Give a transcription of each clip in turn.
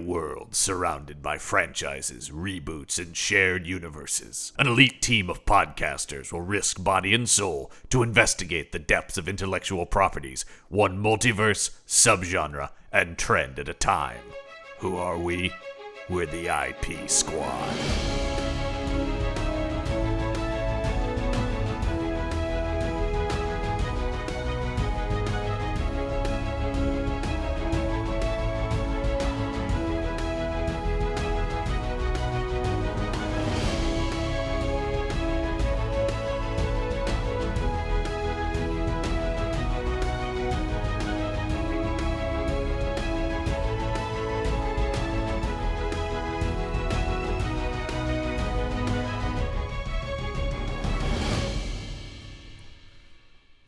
world surrounded by franchises, reboots, and shared universes. An elite team of podcasters will risk body and soul to investigate the depths of intellectual properties, one multiverse, subgenre, and trend at a time. Who are we? We're the IP Squad.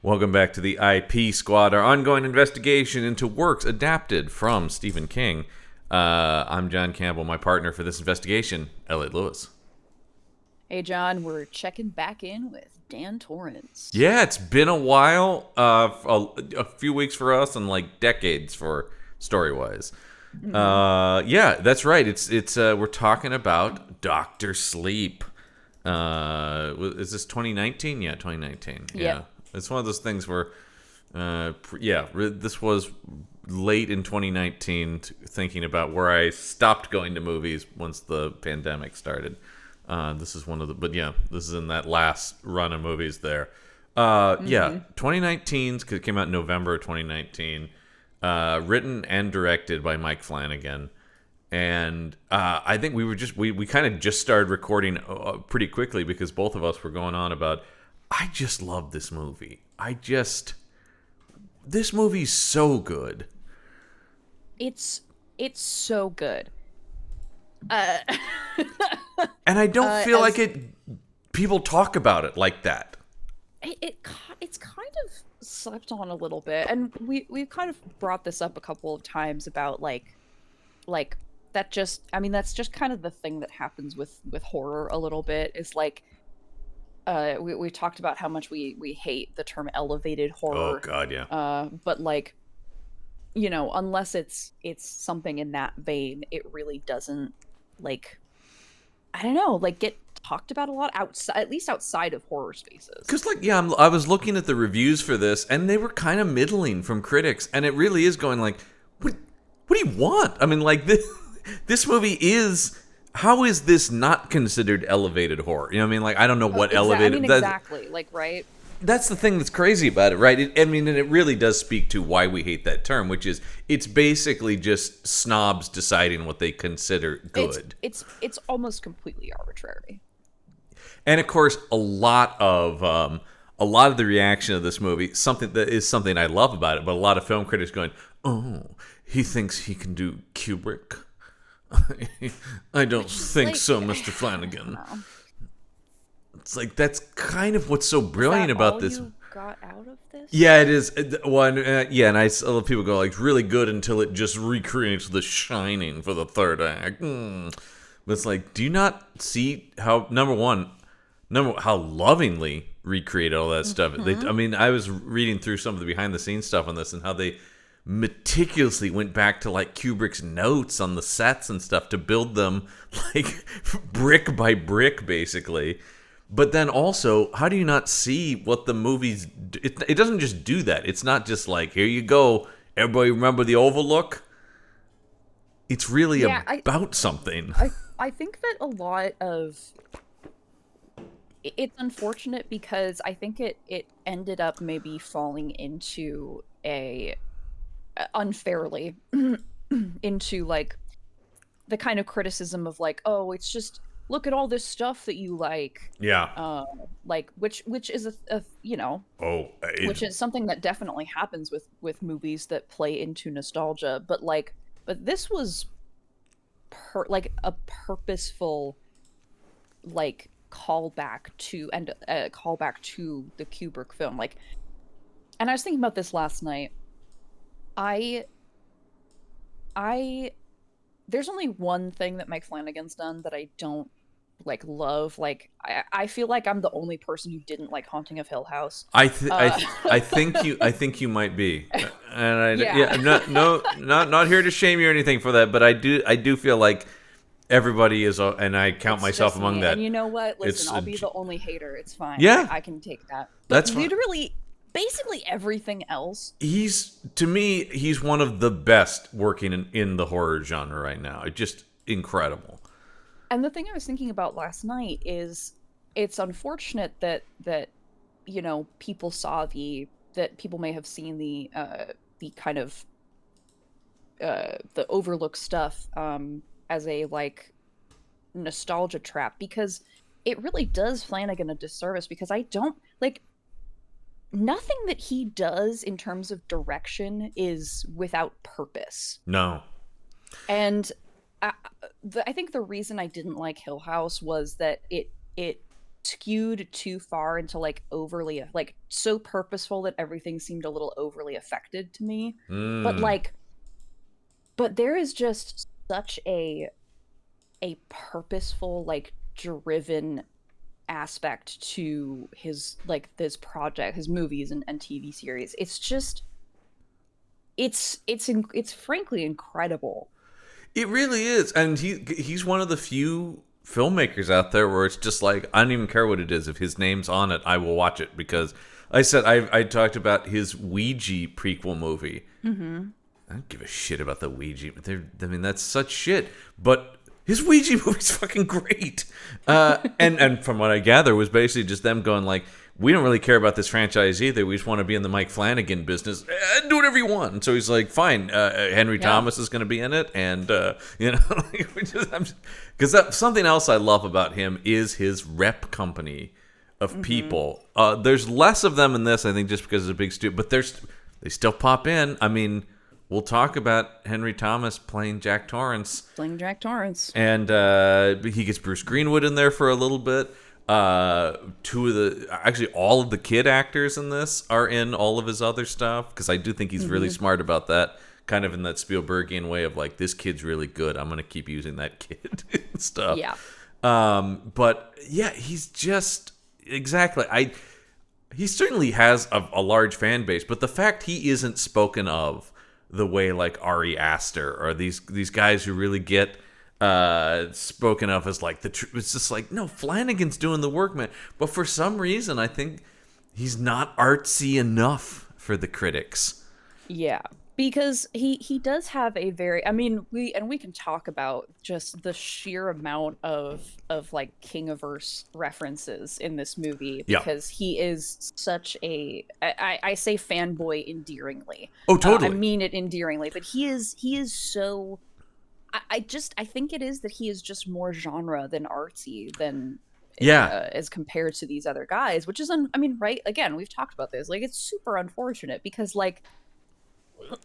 Welcome back to the IP Squad, our ongoing investigation into works adapted from Stephen King. I'm John Campbell, my partner for this investigation, Eliott Lewis. Hey, John, we're checking back in with Dan Torrance. Yeah, it's been a while, a few weeks for us, and like decades for Storywise. Yeah, that's right. It's we're talking about Dr. Sleep. Is this 2019? Yeah, 2019. Yeah. It's one of those things where, this was late in 2019, thinking about where I stopped going to movies once the pandemic started. This is one of the, this is in that last run of movies there. 2019, because it came out in November of 2019, written and directed by Mike Flanagan. And I think we kind of just started recording pretty quickly because both of us were going on about, I just love this movie. This movie's so good. It's so good. And I don't feel like people talk about it like that. It's kind of slept on a little bit, and we've kind of brought this up a couple of times about like that. That's just kind of the thing that happens with horror a little bit. Is like. We talked about how much we hate the term elevated horror. Oh God, yeah. But like, unless it's something in that vein, it really doesn't get talked about a lot at least outside of horror spaces. Because I was looking at the reviews for this, and they were kind of middling from critics, and it really is going like, what do you want? I mean, like this movie is. How is this not considered elevated horror? You know what I mean? Like, I don't know what elevated... exactly. Like, right? That's the thing that's crazy about it, right? And it really does speak to why we hate that term, which is it's basically just snobs deciding what they consider good. It's almost completely arbitrary. And, of course, a lot of the reaction of this movie, something I love about it, but a lot of film critics going, oh, he thinks he can do Kubrick. I don't think so, Mr. Flanagan. It's like that's kind of what's so brilliant about this. You got out of this? Yeah, it is. And I love people go like really good until it just recreates The Shining for the third act. But it's like, do you not see how how lovingly recreated all that stuff? I was reading through some of the behind the scenes stuff on this and how they meticulously went back to like Kubrick's notes on the sets and stuff to build them like brick by brick basically. But then also, how do you not see what the movies it doesn't just do that. It's not just like, here you go, everybody remember the Overlook. It's really about something. I think that a lot of it's unfortunate because I think it ended up maybe falling into unfairly into like the kind of criticism of like, oh, it's just look at all this stuff that you like, which is which is something that definitely happens with movies that play into nostalgia, but this was a purposeful like callback to the Kubrick film, and I was thinking about this last night. There's only one thing that Mike Flanagan's done that I don't like love. Like I feel like I'm the only person who didn't like Haunting of Hill House. I think you might be, and I'm not here to shame you or anything for that, but I do feel like everybody is, and I count myself among that. And you know what? Listen, I'll be the only hater. It's fine. Yeah, I can take that. But that's literally, basically everything else. To me, he's one of the best working in the horror genre right now. It's just incredible. And the thing I was thinking about last night is, it's unfortunate that people that people may have seen the kind of the overlooked stuff as a like nostalgia trap, because it really does Flanagan a disservice, because I don't like nothing that he does in terms of direction is without purpose. No. And I think the reason I didn't like Hill House was that it skewed too far into like overly, like so purposeful that everything seemed a little overly affected to me. But there is just such a purposeful, like driven aspect to his like this project, his movies and TV series. It's just it's frankly incredible. It really is. And he's one of the few filmmakers out there where it's just like, I don't even care what it is. If his name's on it, I will watch it. Because I said I talked about his Ouija prequel movie. Mm-hmm. I don't give a shit about the Ouija. That's such shit. But his Ouija movie's fucking great. And from what I gather was basically just them going like, we don't really care about this franchise either. We just want to be in the Mike Flanagan business. Do whatever you want. And so he's like, fine. Henry Thomas is going to be in it, and because something else I love about him is his rep company of people. There's less of them in this, I think, just because it's a big studio. But they still pop in. I mean, we'll talk about Henry Thomas playing Jack Torrance. And he gets Bruce Greenwood in there for a little bit. All of the kid actors in this are in all of his other stuff, because I do think he's really smart about that, kind of in that Spielbergian way of like, this kid's really good, I'm gonna keep using that kid and stuff. Yeah. But yeah, he's just exactly. He certainly has a large fan base, but the fact he isn't spoken of the way like Ari Aster or these guys who really get spoken of as like it's just like, no, Flanagan's doing the work, man. But for some reason, I think he's not artsy enough for the critics. Yeah, because he does have a very, I mean, we can talk about just the sheer amount of like Kingiverse references in this movie, because he is such a, I say fanboy endearingly. Oh, totally. I mean it endearingly, but he is so. I think it is that he is just more genre than artsy than as compared to these other guys, which is right, again, we've talked about this, like, it's super unfortunate, because like,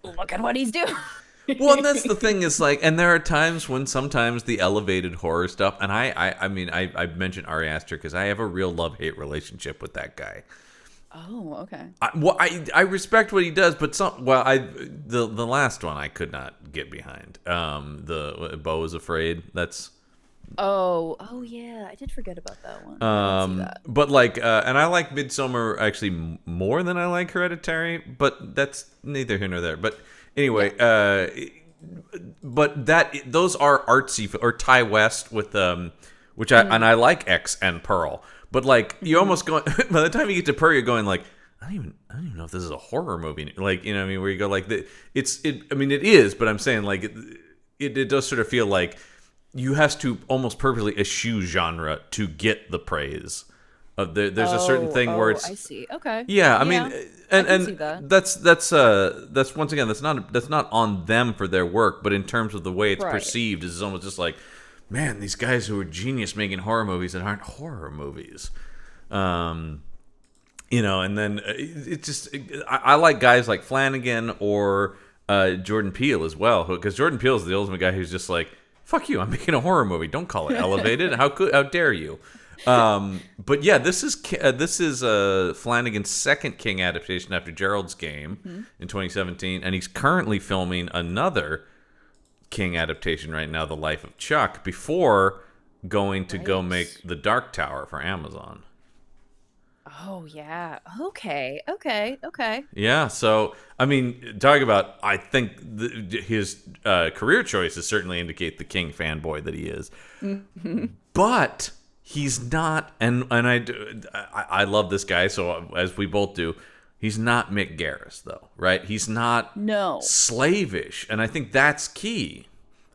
look at what he's doing. Well, and that's the thing, is like, and there are times when sometimes the elevated horror stuff, and I mentioned Ari Aster because I have a real love-hate relationship with that guy. Oh, okay. I respect what he does, but the last one I could not get behind. The Beau is Afraid. That's. Oh yeah, I did forget about that one. I didn't see that. But like, and I like Midsommar actually more than I like Hereditary, but that's neither here nor there. But anyway, but those are artsy, or Ty West with which I like X and Pearl. But like, you almost go, by the time you get to Pearl, you're going like, I don't even know if this is a horror movie. Like, you know what I mean? Where you go like, it is, but I'm saying like, it does sort of feel like you have to almost purposely eschew genre to get the praise. There's a certain thing where it's. I see. Okay. Yeah, I mean, and I can see that. that's once again, that's not on them for their work, but in terms of the way it's perceived, is almost just like, man, these guys who are genius making horror movies that aren't horror movies. And then it's just, I like guys like Flanagan or Jordan Peele as well, because Jordan Peele is the ultimate guy who's just like, fuck you, I'm making a horror movie, don't call it elevated. How dare you? But yeah, this is Flanagan's second King adaptation after Gerald's Game in 2017, and he's currently filming another King adaptation right now, The Life of Chuck, before going to go make the Dark Tower for Amazon. Oh, yeah. Okay. Yeah, so, I mean, talk about, I think his career choices certainly indicate the King fanboy that he is. Mm-hmm. But he's not, and I love this guy, so as we both do, he's not Mick Garris, though, right? He's not slavish, and I think that's key.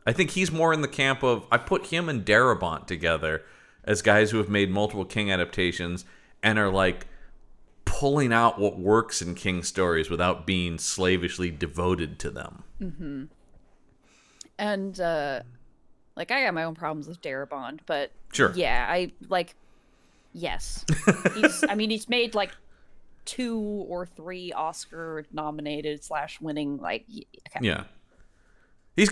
I think he's more in the camp of, I put him and Darabont together as guys who have made multiple King adaptations and are like pulling out what works in King stories without being slavishly devoted to them. Mm-hmm. And like, I got my own problems with Darabont, but sure, yeah, yes. He's made like 2 or 3 Oscar nominated / winning, like, okay. Yeah. He's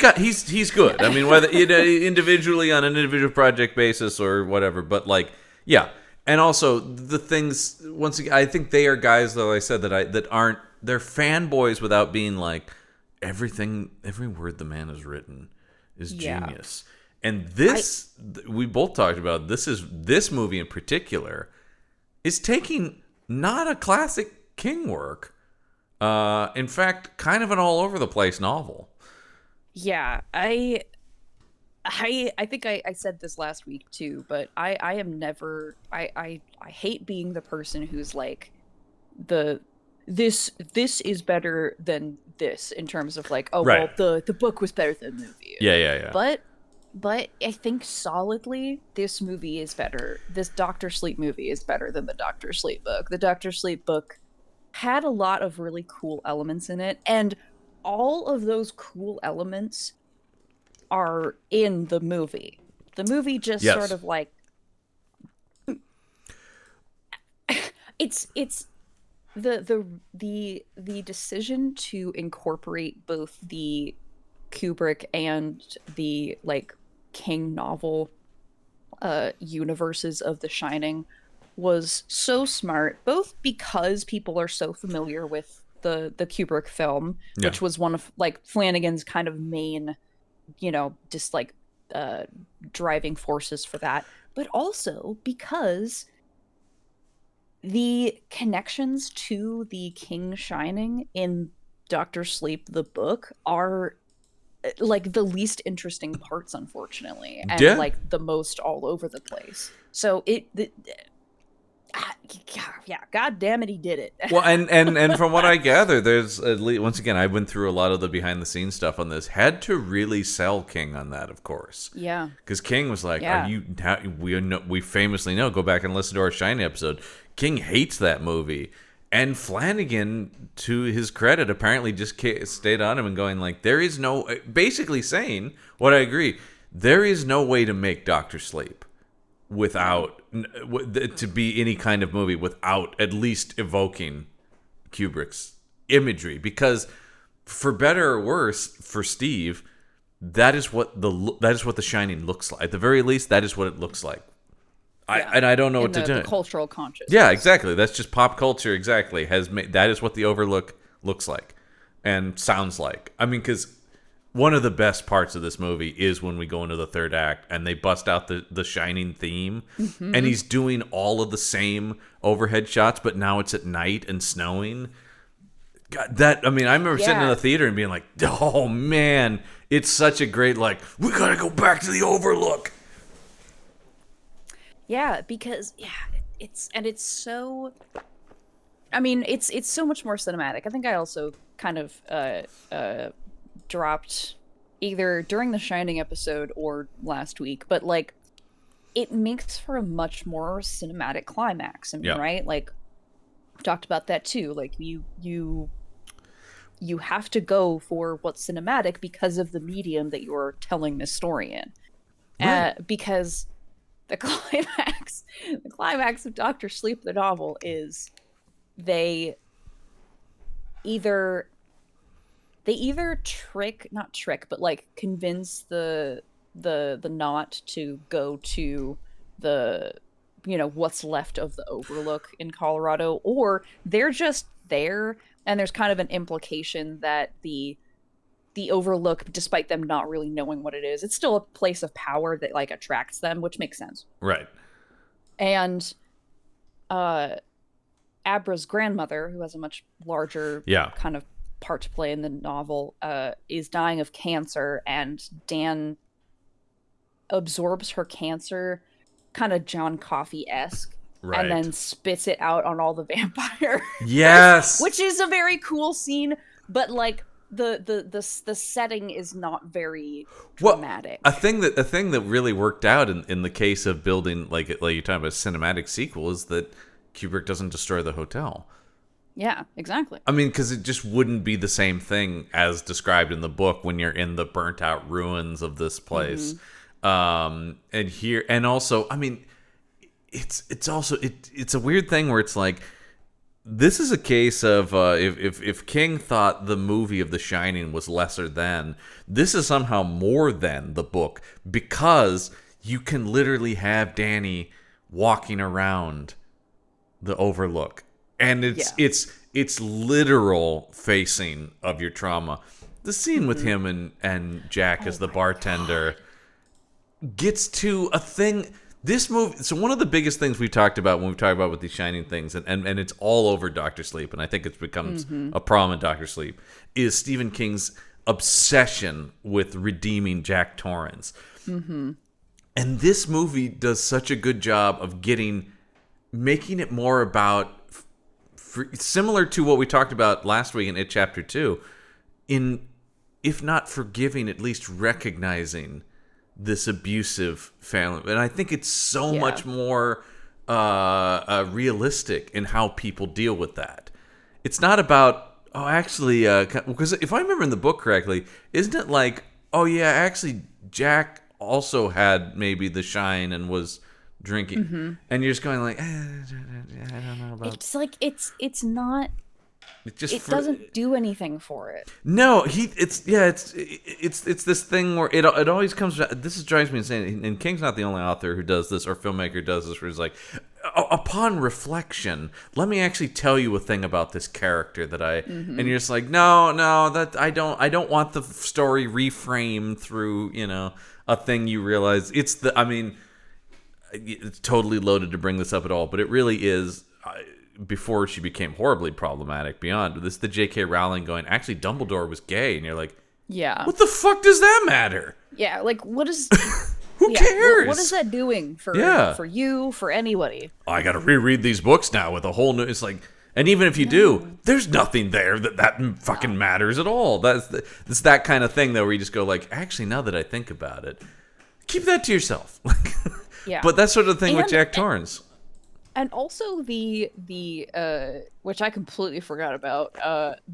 good. I mean, whether individually on an individual project basis or whatever, but like, yeah. And also the things, once again, I think they are guys, though, I said that aren't, they're fanboys without being like, every word the man has written is genius. And this, we both talked about, this movie in particular is taking not a classic King work, in fact, kind of an all over the place novel. Yeah, I think I said this last week too, but I am never, I hate being the person who's like, this is better than this in terms of like, oh, right. Well, the book was better than the movie. Yeah. But I think solidly this movie is better. This Dr. Sleep movie is better than the Dr. Sleep book. The Dr. Sleep book had a lot of really cool elements in it, and all of those cool elements are in the movie. The movie just sort of like it's the decision to incorporate both the Kubrick and the like King novel universes of The Shining was so smart, both because people are so familiar with the Kubrick film, which was one of like Flanagan's kind of main, just like driving forces for that, but also because the connections to the King Shining in Dr. Sleep the book are like the least interesting parts, unfortunately, and like the most all over the place. So God damn it, he did it. Well, and from what I gather, there's at least, once again, I went through a lot of the behind the scenes stuff on this. Had to really sell King on that, of course. Yeah. Because King was like, we famously know, go back and listen to our Shining episode, King hates that movie. And Flanagan, to his credit, apparently just stayed on him and going like, there is no, basically saying what I agree, there is no way to make Dr. Sleep without, to be any kind of movie without at least evoking Kubrick's imagery. Because for better or worse, for Steve, that is what The Shining looks like. At the very least, that is what it looks like. I don't know what to do. The cultural consciousness. Yeah, exactly. That's just pop culture. Exactly. That is what The Overlook looks like and sounds like. I mean, because one of the best parts of this movie is when we go into the third act and they bust out the Shining theme, and he's doing all of the same overhead shots, but now it's at night and snowing. God, I remember sitting in the theater and being like, "Oh man, it's such a great we gotta go back to the Overlook." Yeah, because it's so, it's so much more cinematic. I think I also kind of dropped either during the Shining episode or last week, but like it makes for a much more cinematic climax. Right? Like talked about that too. Like you have to go for what's cinematic because of the medium that you're telling this story in. Right. Because the climax of Dr. Sleep the novel is they either convince the Knot to go to the what's left of the Overlook in Colorado, or they're just there and there's kind of an implication that the the Overlook, despite them not really knowing what it is, it's still a place of power that like attracts them, which makes sense. Right. And Abra's grandmother, who has a much larger kind of part to play in the novel, is dying of cancer, and Dan absorbs her cancer, kind of John Coffey-esque, and then spits it out on all the vampires. Yes, which is a very cool scene, but like the setting is not very dramatic. Well, a thing that really worked out in the case of building like you're talking about a cinematic sequel is that Kubrick doesn't destroy the hotel. Yeah, exactly. I mean, because it just wouldn't be the same thing as described in the book when you're in the burnt out ruins of this place. And also, I mean, it's a weird thing where it's like, this is a case of if King thought the movie of The Shining was lesser than, this is somehow more than the book, because you can literally have Danny walking around the Overlook, and it's literal facing of your trauma. The scene with him and Jack as the bartender gets to a thing. This movie, so one of the biggest things we talked about when we talk about with these Shining things, and it's all over Dr. Sleep, and I think it becomes a problem in Dr. Sleep, is Stephen King's obsession with redeeming Jack Torrance. And this movie does such a good job of making it more about, similar to what we talked about last week in It Chapter 2, if not forgiving, at least recognizing this abusive family. And I think it's so much more realistic in how people deal with that. It's not about, because if I remember in the book correctly, isn't it like, actually Jack also had maybe the shine and was drinking, and you're just going like, I don't know about. It's like it's not. It doesn't do anything for it. No, it's this thing where it always comes. This drives me insane. And King's not the only author who does this or filmmaker who does this. Where he's like, upon reflection, let me actually tell you a thing about this character that and you're just like, no, that I don't want the story reframed through a thing you realize. It's totally loaded to bring this up at all, but it really is. Before she became horribly problematic beyond this, the J.K. Rowling going, actually Dumbledore was gay, and you're like, what the fuck does that matter? Yeah, like what is who cares? What is that doing for you, for anybody? I gotta reread these books now with a whole new, it's like, and even if you do, there's nothing there that fucking matters at all. It's that kind of thing though, where you just go like, actually, now that I think about it, keep that to yourself. But that's sort of the thing with Jack Torrance. And also the which I completely forgot about,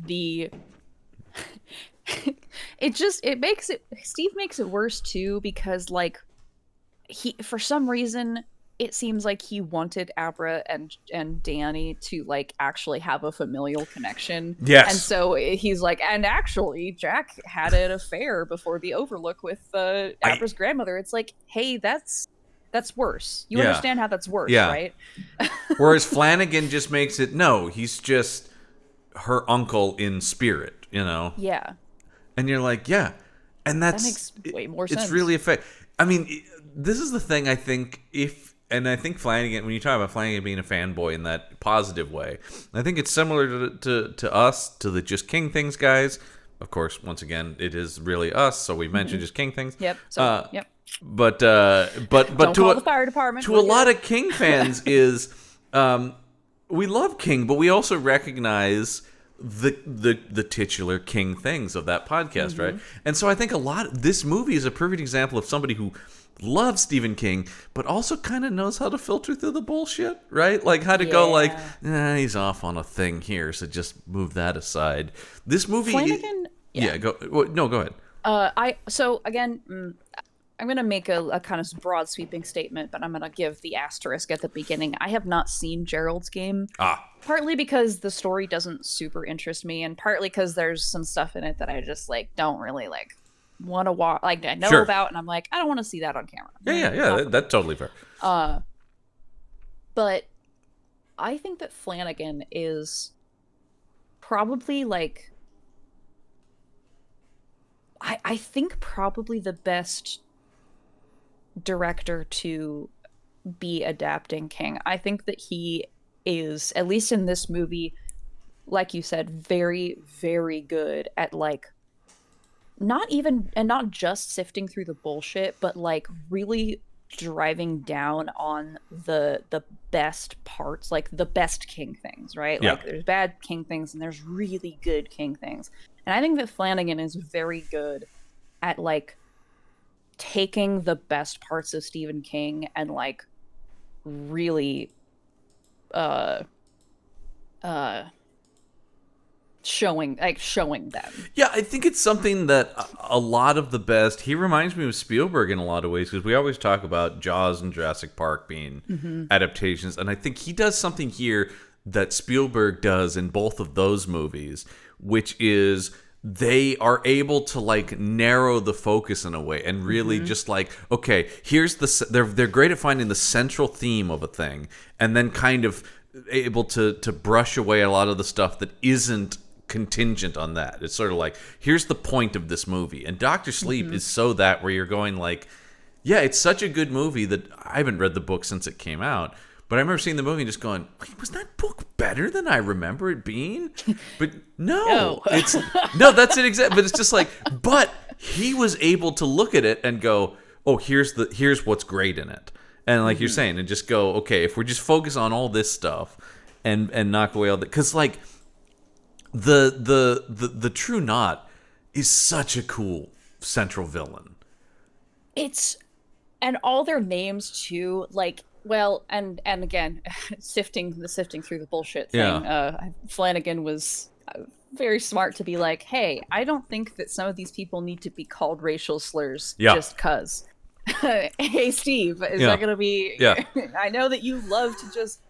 Steve makes it worse too, because like for some reason it seems like he wanted Abra and Danny to like actually have a familial connection. Yes. And so he's like, and actually Jack had an affair before the Overlook with Abra's grandmother. It's like, hey, that's worse. You understand how that's worse, right? Whereas Flanagan just makes it, no, he's just her uncle in spirit, Yeah. And you're like, yeah. And that makes way more sense. It's really I mean, this is the thing I think I think Flanagan, when you talk about Flanagan being a fanboy in that positive way, I think it's similar to us, to the Just King Things guys. Of course, once again, it is really us, so we mentioned Just King Things. Yep. So, yep. But don't call the fire department. To a lot of King fans is we love King, but we also recognize the titular King things of that podcast, right? And so I think this movie is a perfect example of somebody who loves Stephen King, but also kind of knows how to filter through the bullshit, right? Like how to go like, he's off on a thing here, so just move that aside. This movie, Flanagan, go ahead. I'm going to make a kind of broad sweeping statement, but I'm going to give the asterisk at the beginning. I have not seen Gerald's Game. Partly because the story doesn't super interest me, and partly because there's some stuff in it that I just like don't really like want to watch. Like I know about, and I'm like, I don't want to see that on camera. Yeah. That's totally fair. But I think that Flanagan is probably like I think probably the best director to be adapting King. I think that he is, at least in this movie, like you said, very, very good at like not even and not just sifting through the bullshit, but like really driving down on the best parts, like the best King things, right? Yeah. Like there's bad King things and there's really good King things. And I think that Flanagan is very good at like taking the best parts of Stephen King and like really uh showing them. Yeah, I think it's something that a lot of the best. He reminds me of Spielberg in a lot of ways, because we always talk about Jaws and Jurassic Park being adaptations, and I think he does something here that Spielberg does in both of those movies, which is they are able to like narrow the focus in a way and really just like, okay, here's they're great at finding the central theme of a thing and then kind of able to brush away a lot of the stuff that isn't contingent on that. It's sort of like, here's the point of this movie. And Doctor Sleep is so that where you're going like, yeah, it's such a good movie that I haven't read the book since it came out. But I remember seeing the movie and just going, wait, was that book better than I remember it being? But no. It's no, that's it exactly. But it's just like, but he was able to look at it and go, oh, here's what's great in it. And like you're saying, and just go, okay, if we just focus on all this stuff and knock away all that, because like the True Knot is such a cool central villain. It's, and all their names too, like, well, and again, sifting through the bullshit thing. Flanagan was very smart to be like, hey, I don't think that some of these people need to be called racial slurs just cuz. Hey, Steve, is that going to be... Yeah. I know that you love to just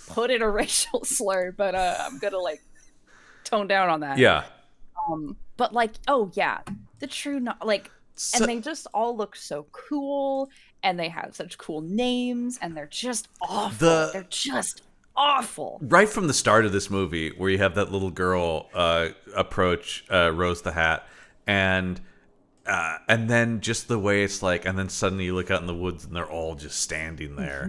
put in a racial slur, but I'm going to, like, tone down on that. Yeah. But, like, oh, yeah. The True Knot, like... and they just all look so cool, and they have such cool names, and they're just awful. They're just awful. Right from the start of this movie, where you have that little girl approach Rose the Hat, and then just the way it's like, and then suddenly you look out in the woods and they're all just standing there.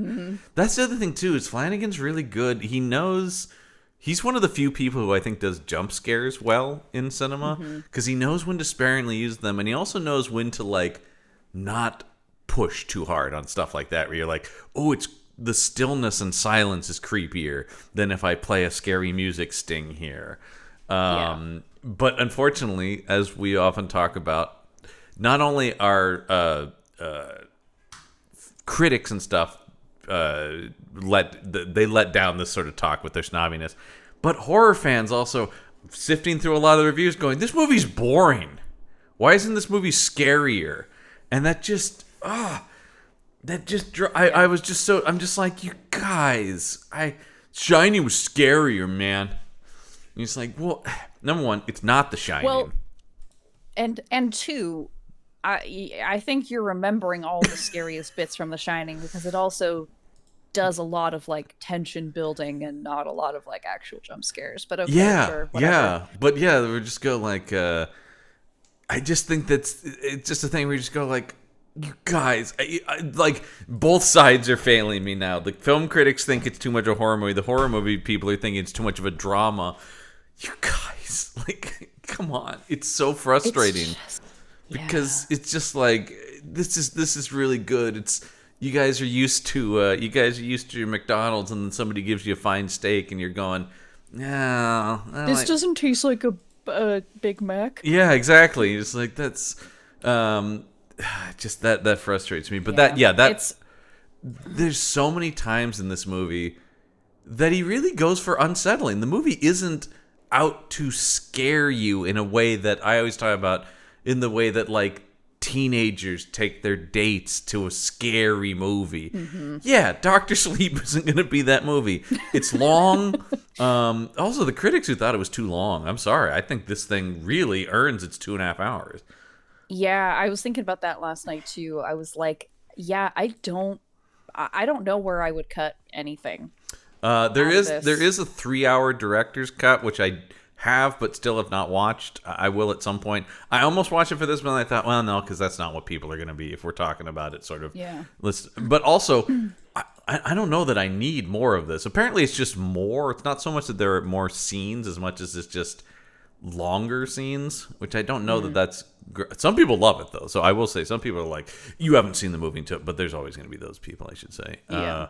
That's the other thing too, is Flanagan's really good. He knows, he's one of the few people who I think does jump scares well in cinema, because he knows when to sparingly use them, and he also knows when to like not push too hard on stuff like that, where you're like, oh, it's the stillness and silence is creepier than if I play a scary music sting here. But unfortunately, as we often talk about, not only are critics and stuff let down this sort of talk with their snobbiness, but horror fans also sifting through a lot of the reviews going, this movie's boring. Why isn't this movie scarier? And that just I was just so, I'm just like, you guys, Shining was scarier, man. And it's like, well, number one, it's not The Shining. Well, and two, I think you're remembering all the scariest bits from The Shining, because it also does a lot of like tension building and not a lot of like actual jump scares. But okay, sure, whatever. But yeah, we just go like, I just think it's just a thing where you just go like, you guys, like both sides are failing me now. The film critics think it's too much of a horror movie. The horror movie people are thinking it's too much of a drama. You guys, like, come on, it's so frustrating. Because it's just like, this is really good. It's, you guys are used to your McDonald's, and then somebody gives you a fine steak and you're going, no, this doesn't taste like a Big Mac. Yeah, exactly. It's like, that's just that frustrates me. But there's so many times in this movie that he really goes for unsettling. The movie isn't out to scare you in a way that I always talk about, in the way that like teenagers take their dates to a scary movie. Yeah, Dr. Sleep isn't going to be that movie. It's long. Also, the critics who thought it was too long, I'm sorry. I think this thing really earns its 2.5 hours. Yeah, I was thinking about that last night too. I was like, yeah, I don't know where I would cut anything. There is a 3-hour director's cut, which I have but still have not watched. I will at some point. I almost watched it for this, but I thought, well, no, because that's not what people are going to be if we're talking about it sort of. Yeah. But also, I don't know that I need more of this. Apparently, it's just more. It's not so much that there are more scenes as much as it's just longer scenes, which I don't know that that's... Some people love it, though. So I will say, some people are like, you haven't seen the movie, but there's always going to be those people, I should say. Yeah.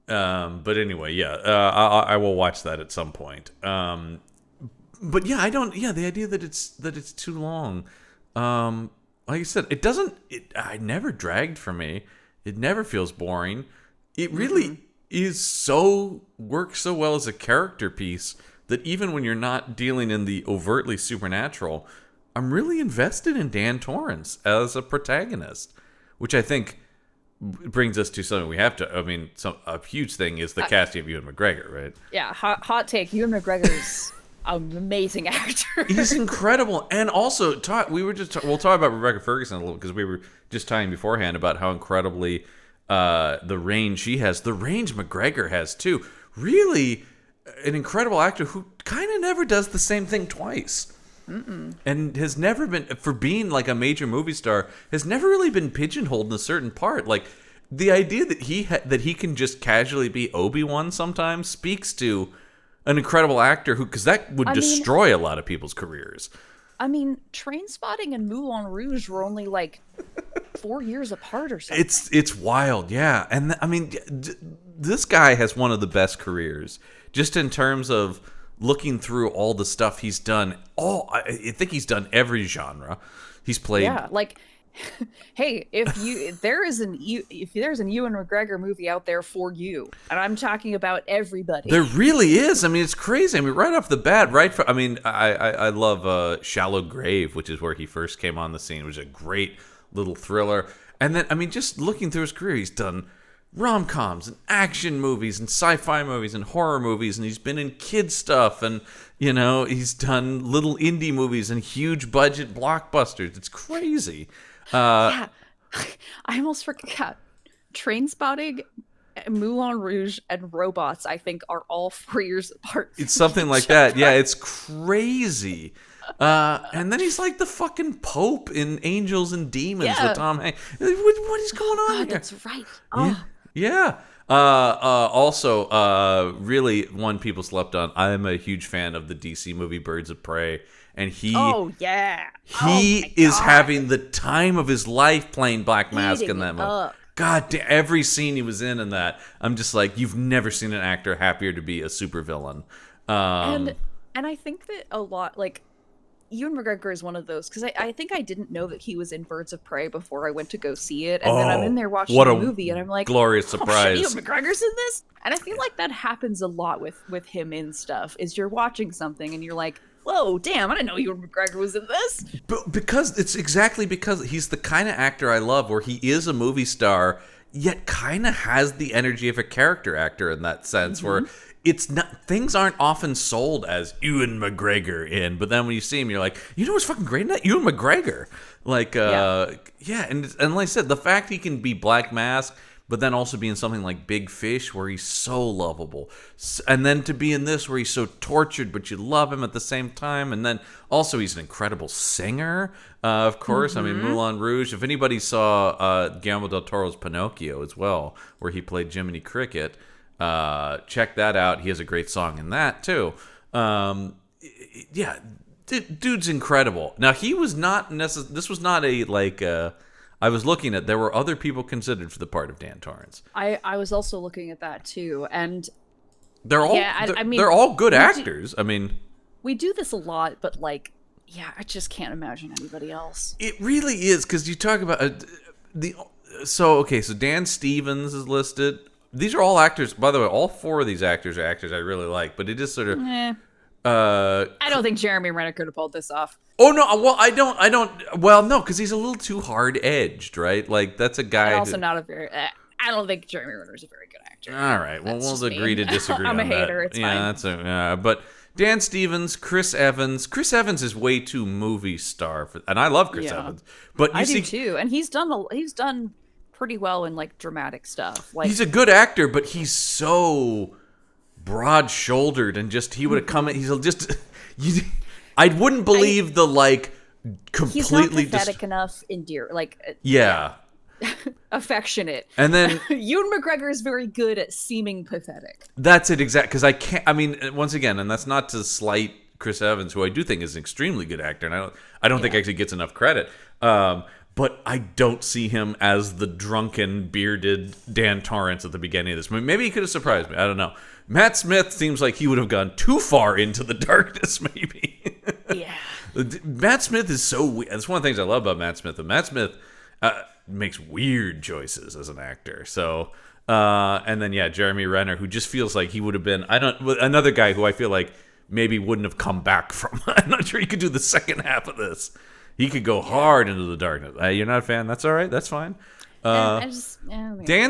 But anyway, I will watch that at some point. But yeah, I don't. Yeah, the idea that it's too long. Like I said, I never dragged for me. It never feels boring. It really works so well as a character piece that even when you're not dealing in the overtly supernatural, I'm really invested in Dan Torrance as a protagonist, which I think brings us to something we have to. I mean, a huge thing is the casting of Ewan McGregor, right? Yeah, hot take. Ewan McGregor's an amazing actor. He's incredible, and also we'll talk about Rebecca Ferguson a little because we were just talking beforehand about how incredibly the range she has, the range McGregor has too. Really, an incredible actor who kind of never does the same thing twice. And has never been, for being like a major movie star, has never really been pigeonholed in a certain part. Like the idea that he can just casually be Obi-Wan sometimes speaks to an incredible actor because that would destroy a lot of people's careers. I mean, Trainspotting and Moulin Rouge were only like 4 years apart or something. It's wild, yeah. And I mean, this guy has one of the best careers, just in terms of looking through all the stuff he's done. I think he's done every genre. He's played. Yeah, like, hey, if there's an Ewan McGregor movie out there for you, and I'm talking about everybody. There really is. I mean, it's crazy. I mean, right off the bat, I love Shallow Grave, which is where he first came on the scene. It was a great little thriller. And then, I mean, just looking through his career, he's done rom-coms and action movies and sci-fi movies and horror movies, and he's been in kid stuff, and he's done little indie movies and huge budget blockbusters. It's crazy. Yeah, I almost forgot. Trainspotting, Moulin Rouge, and Robots, I think, are all 4 years apart. It's something like that. Yeah, it's crazy. And then he's like the fucking Pope in Angels and Demons with Tom Hanks. What is going on here? That's right. Yeah. Also, really one people slept on. I'm a huge fan of the DC movie Birds of Prey, and he is having the time of his life playing Black Mask in that movie. God damn, every scene he was in that, I'm just like, you've never seen an actor happier to be a supervillain. And I think that a lot, like, Ewan McGregor is one of those, because I think I didn't know that he was in Birds of Prey before I went to go see it, and then I'm in there watching the movie, and I'm like, glorious surprise! Ewan McGregor's in this, and I feel like that happens a lot with him in stuff. Is you're watching something and you're like, whoa, damn, I didn't know Ewan McGregor was in this. But because he's the kind of actor I love, where he is a movie star, yet kind of has the energy of a character actor in that sense, where it's not, things aren't often sold as Ewan McGregor in, but then when you see him, you're like, what's fucking great in that? Ewan McGregor. Like, and like I said, the fact he can be Black Mask, but then also be in something like Big Fish, where he's so lovable, and then to be in this where he's so tortured, but you love him at the same time, and then also he's an incredible singer, of course. I mean, Moulin Rouge. If anybody saw Guillermo del Toro's Pinocchio as well, where he played Jiminy Cricket, check that out. He has a great song in that too. Dude's incredible. Now, he was not this was not a I was looking at, there were other people considered for the part of Dan Torrance. I was also looking at that too, and they're all they're all good actors. I mean, we do this a lot, but like, I just can't imagine anybody else. It really is, because you talk about so Dan Stevens is listed. These are all actors, by the way. All four of these actors are actors I really like, but it is sort of. I don't think Jeremy Renner could have pulled this off. Oh no! Well, I don't. Well, no, because he's a little too hard edged, right? Like, that's a guy. And also not a very. I don't think Jeremy Renner is a very good actor. All right. Well, we'll agree to disagree. I'm on a hater. That. It's fine. That's but Dan Stevens, Chris Evans. Chris Evans is way too movie star and I love Chris Evans. But I do too, and he's done pretty well in like dramatic stuff. Like, he's a good actor, but he's so broad-shouldered and just he would have come in. He's just I wouldn't believe the like completely he's not pathetic enough, yeah. affectionate. And then Ewan McGregor is very good at seeming pathetic. That's it, exactly. Because I mean, once again, and that's not to slight Chris Evans, who I do think is an extremely good actor, and I don't think actually gets enough credit. But I don't see him as the drunken, bearded Dan Torrance at the beginning of this movie. Maybe he could have surprised me. I don't know. Matt Smith seems like he would have gone too far into the darkness, maybe. Yeah. Matt Smith is so weird. That's one of the things I love about Matt Smith. And Matt Smith makes weird choices as an actor. So, and then, Jeremy Renner, who just feels like he would have been, another guy who I feel like maybe wouldn't have come back from. I'm not sure he could do the second half of this. He could go hard into the darkness. You're not a fan? That's all right. That's fine. Dan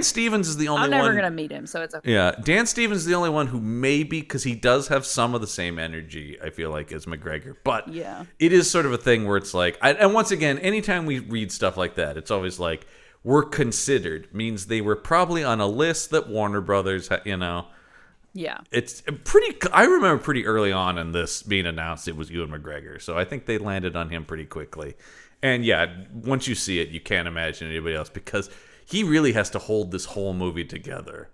Stevens is the only one. I'm never going to meet him, so it's okay. Yeah, Dan Stevens is the only one who maybe, because he does have some of the same energy, I feel like, as McGregor. But it is sort of a thing where it's like, and once again, anytime we read stuff like that, it's always like, were considered, means they were probably on a list that Warner Brothers, Yeah. It's I remember pretty early on in this being announced it was Ewan McGregor. So I think they landed on him pretty quickly. And once you see it, you can't imagine anybody else because he really has to hold this whole movie together.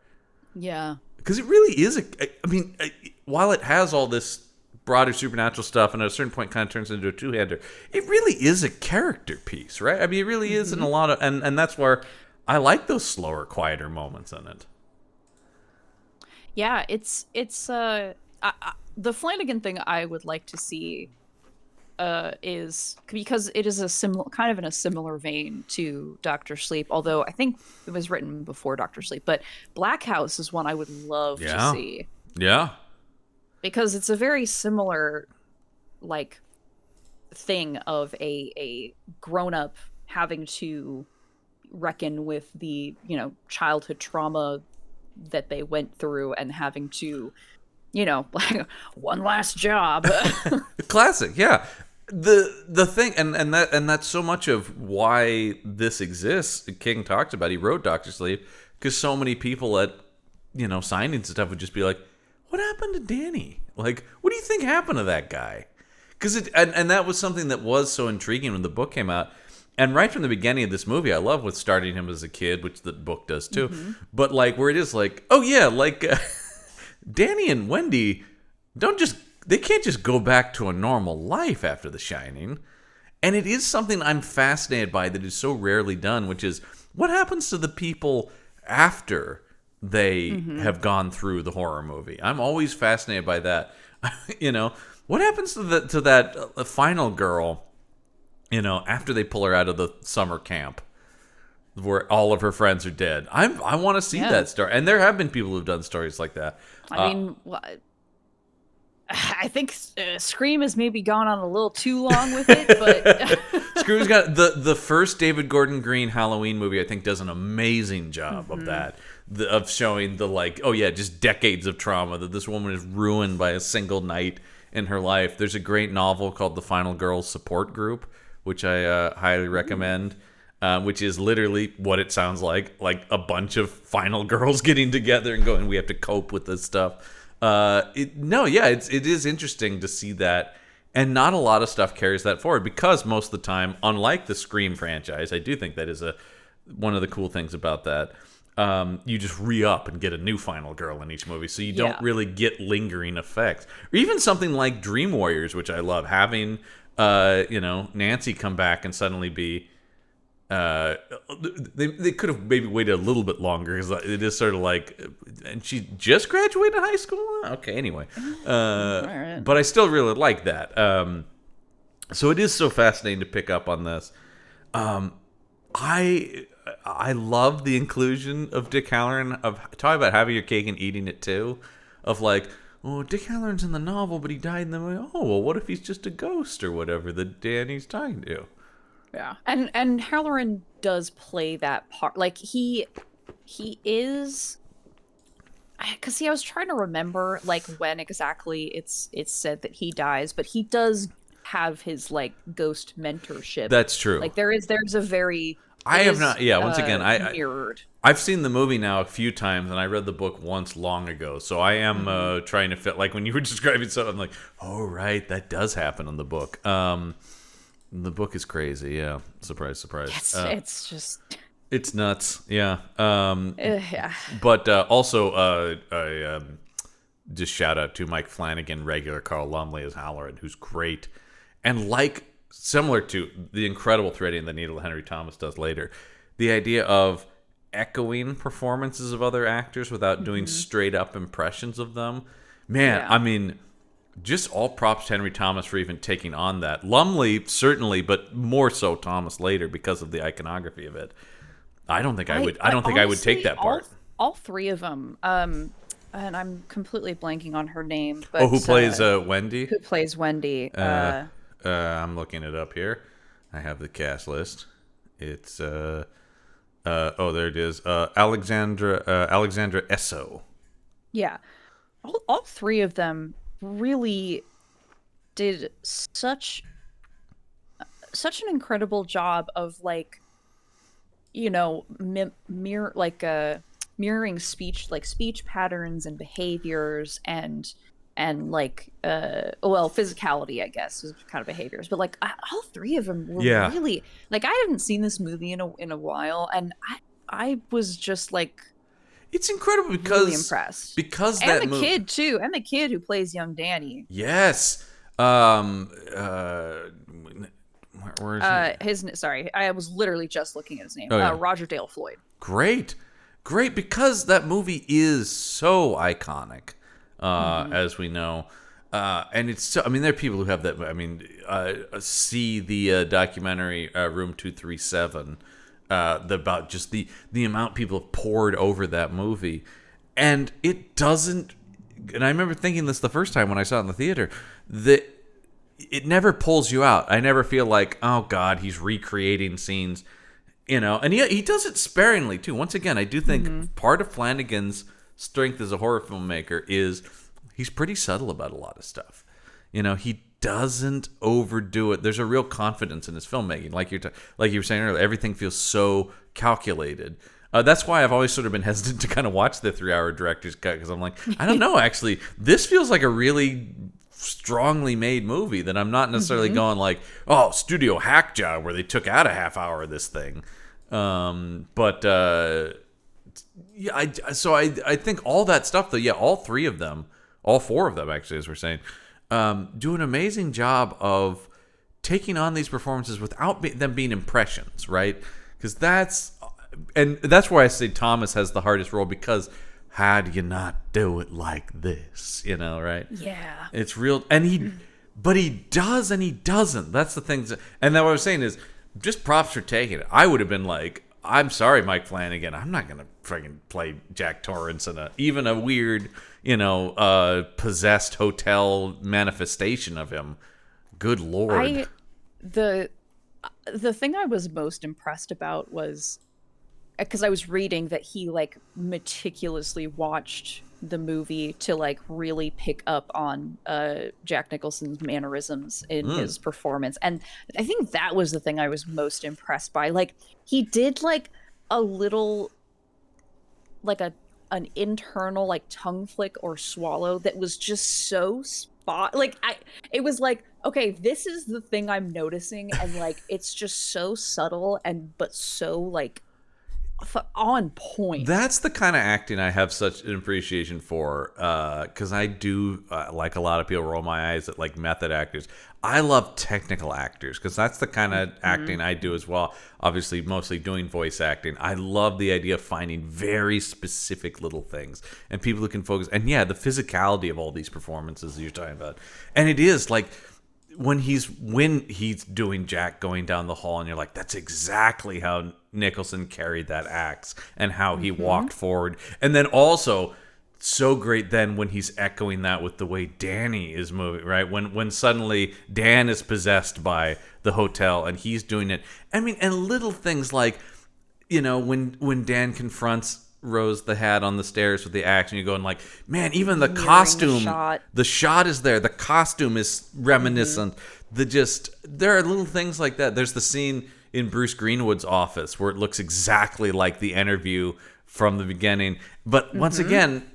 Yeah. Because it really is while it has all this broader supernatural stuff and at a certain point kind of turns into a two-hander, it really is a character piece, right? I mean, it really is in a lot of, and that's where I like those slower, quieter moments in it. Yeah, it's the Flanagan thing I would like to see is because it is kind of in a similar vein to Dr. Sleep, although I think it was written before Dr. Sleep, but Black House is one I would love to see. Yeah. Because it's a very similar like thing of a grown-up having to reckon with the, childhood trauma that they went through and having to, like one last job. Classic, yeah. The thing, and that's so much of why this exists. King talked about. He wrote Dr. Sleep because so many people at signings and stuff would just be like, "What happened to Danny? Like, what do you think happened to that guy?" Because and that was something that was so intriguing when the book came out. And right from the beginning of this movie, I love with starting him as a kid, which the book does too. Mm-hmm. But like where it is like, oh yeah, like Danny and Wendy they can't just go back to a normal life after The Shining. And it is something I'm fascinated by that is so rarely done, which is what happens to the people after they have gone through the horror movie. I'm always fascinated by that. What happens to that final girl? After they pull her out of the summer camp where all of her friends are dead. I want to see that story. And there have been people who've done stories like that. I think Scream has maybe gone on a little too long with it, but Scream's got the first David Gordon Green Halloween movie, I think, does an amazing job of that. Of showing just decades of trauma that this woman is ruined by a single night in her life. There's a great novel called The Final Girls Support Group, which I highly recommend, which is literally what it sounds like a bunch of final girls getting together and going, we have to cope with this stuff. It is interesting to see that, and not a lot of stuff carries that forward because most of the time, unlike the Scream franchise, I do think that is one of the cool things about that. You just re-up and get a new final girl in each movie, so you don't really get lingering effects. Or even something like Dream Warriors, which I love, having Nancy come back and suddenly be they could have maybe waited a little bit longer because it is sort of like, and she just graduated high school. Okay, anyway, right. But I still really like that. So it is so fascinating to pick up on this. I love the inclusion of Dick Hallorann, of talking about having your cake and eating it too, of like, oh, Dick Hallorann's in the novel, but he died in the movie. Oh, well, what if he's just a ghost or whatever that Danny's talking to? Yeah, and Hallorann does play that part. Like he is, because I was trying to remember like when exactly it's said that he dies, but he does have his like ghost mentorship. That's true. Like there's a very I have not. Yeah, once again, mirrored. I've seen the movie now a few times, and I read the book once long ago. So I am trying to fit. Like when you were describing something, I'm like, oh right, that does happen in the book. The book is crazy. Yeah, surprise, surprise. It's just. It's nuts. Yeah. Yeah. But also, just shout out to Mike Flanagan, regular Carl Lumbly as Halloran, who's great, and like. Similar to the incredible threading that Neil Henry Thomas does later, the idea of echoing performances of other actors without doing straight up impressions of them. Man, yeah. I mean, just all props to Henry Thomas for even taking on that. Lumley, certainly, but more so Thomas later because of the iconography of it. I don't think I would take that part. All three of them. And I'm completely blanking on her name. But, who plays Wendy? Who plays Wendy? I'm looking it up here. I have the cast list. It's there it is. Alexandra Esso. Yeah, all three of them really did such an incredible job of like, you know, mirroring speech patterns and behaviors and like physicality, I guess, is kind of behaviors, but like all three of them were really like, I haven't seen this movie in a while, and I was just like, it's incredible because really impressed and the kid too, and the kid who plays young Danny. Yes. Where is he? Sorry, I was literally just looking at his name. Roger Dale Floyd. Great, because that movie is so iconic. As we know, and it's so, I mean, there are people who have that. I mean, see the documentary Room 237 about just the amount people have poured over that movie, and it doesn't. And I remember thinking this the first time when I saw it in the theater, that it never pulls you out. I never feel like, oh God, he's recreating scenes, you know. And he does it sparingly too. Once again, I do think part of Flanagan's strength as a horror filmmaker is he's pretty subtle about a lot of stuff. You know, he doesn't overdo it. There's a real confidence in his filmmaking. Like you were saying earlier, everything feels so calculated. That's why I've always sort of been hesitant to kind of watch the 3-hour director's cut, because I'm like, I don't know, actually, this feels like a really strongly made movie that I'm not necessarily going like, oh, studio hack job where they took out a half hour of this thing. Yeah, I think all that stuff, though, all three of them, all four of them, actually, as we're saying, do an amazing job of taking on these performances without them being impressions, right? Because that's why I say Thomas has the hardest role, because how do you not do it like this, you know, right? Yeah. It's real, but he does and he doesn't. That's the thing. And then what I was saying is, just props for taking it. I would have been like, I'm sorry, Mike Flanagan, I'm not gonna freaking play Jack Torrance in even a weird, you know, possessed hotel manifestation of him. Good Lord. The thing I was most impressed about was, because I was reading that he like meticulously watched the movie to like really pick up on Jack Nicholson's mannerisms in his performance, and I think that was the thing I was most impressed by. Like, he did like a little, like an internal like tongue flick or swallow that was just so it was like, okay, this is the thing I'm noticing, and like it's just so subtle but so like on point. That's the kind of acting I have such an appreciation for, because I do, like a lot of people, roll my eyes at like method actors. I love technical actors, because that's the kind of acting I do as well. Obviously, mostly doing voice acting. I love the idea of finding very specific little things and people who can focus. And yeah, the physicality of all these performances that you're talking about. And it is like, when he's doing Jack going down the hall, and you're like, that's exactly how Nicholson carried that axe and how he walked forward. And then also, so great then when he's echoing that with the way Danny is moving, right? When suddenly Dan is possessed by the hotel and he's doing it. I mean, and little things like, you know, when Dan confronts Rose the Hat on the stairs with the axe, and you're going like, man, even the costume, the shot is there. The costume is reminiscent. there are little things like that. There's the scene in Bruce Greenwood's office where it looks exactly like the interview from the beginning. But once again,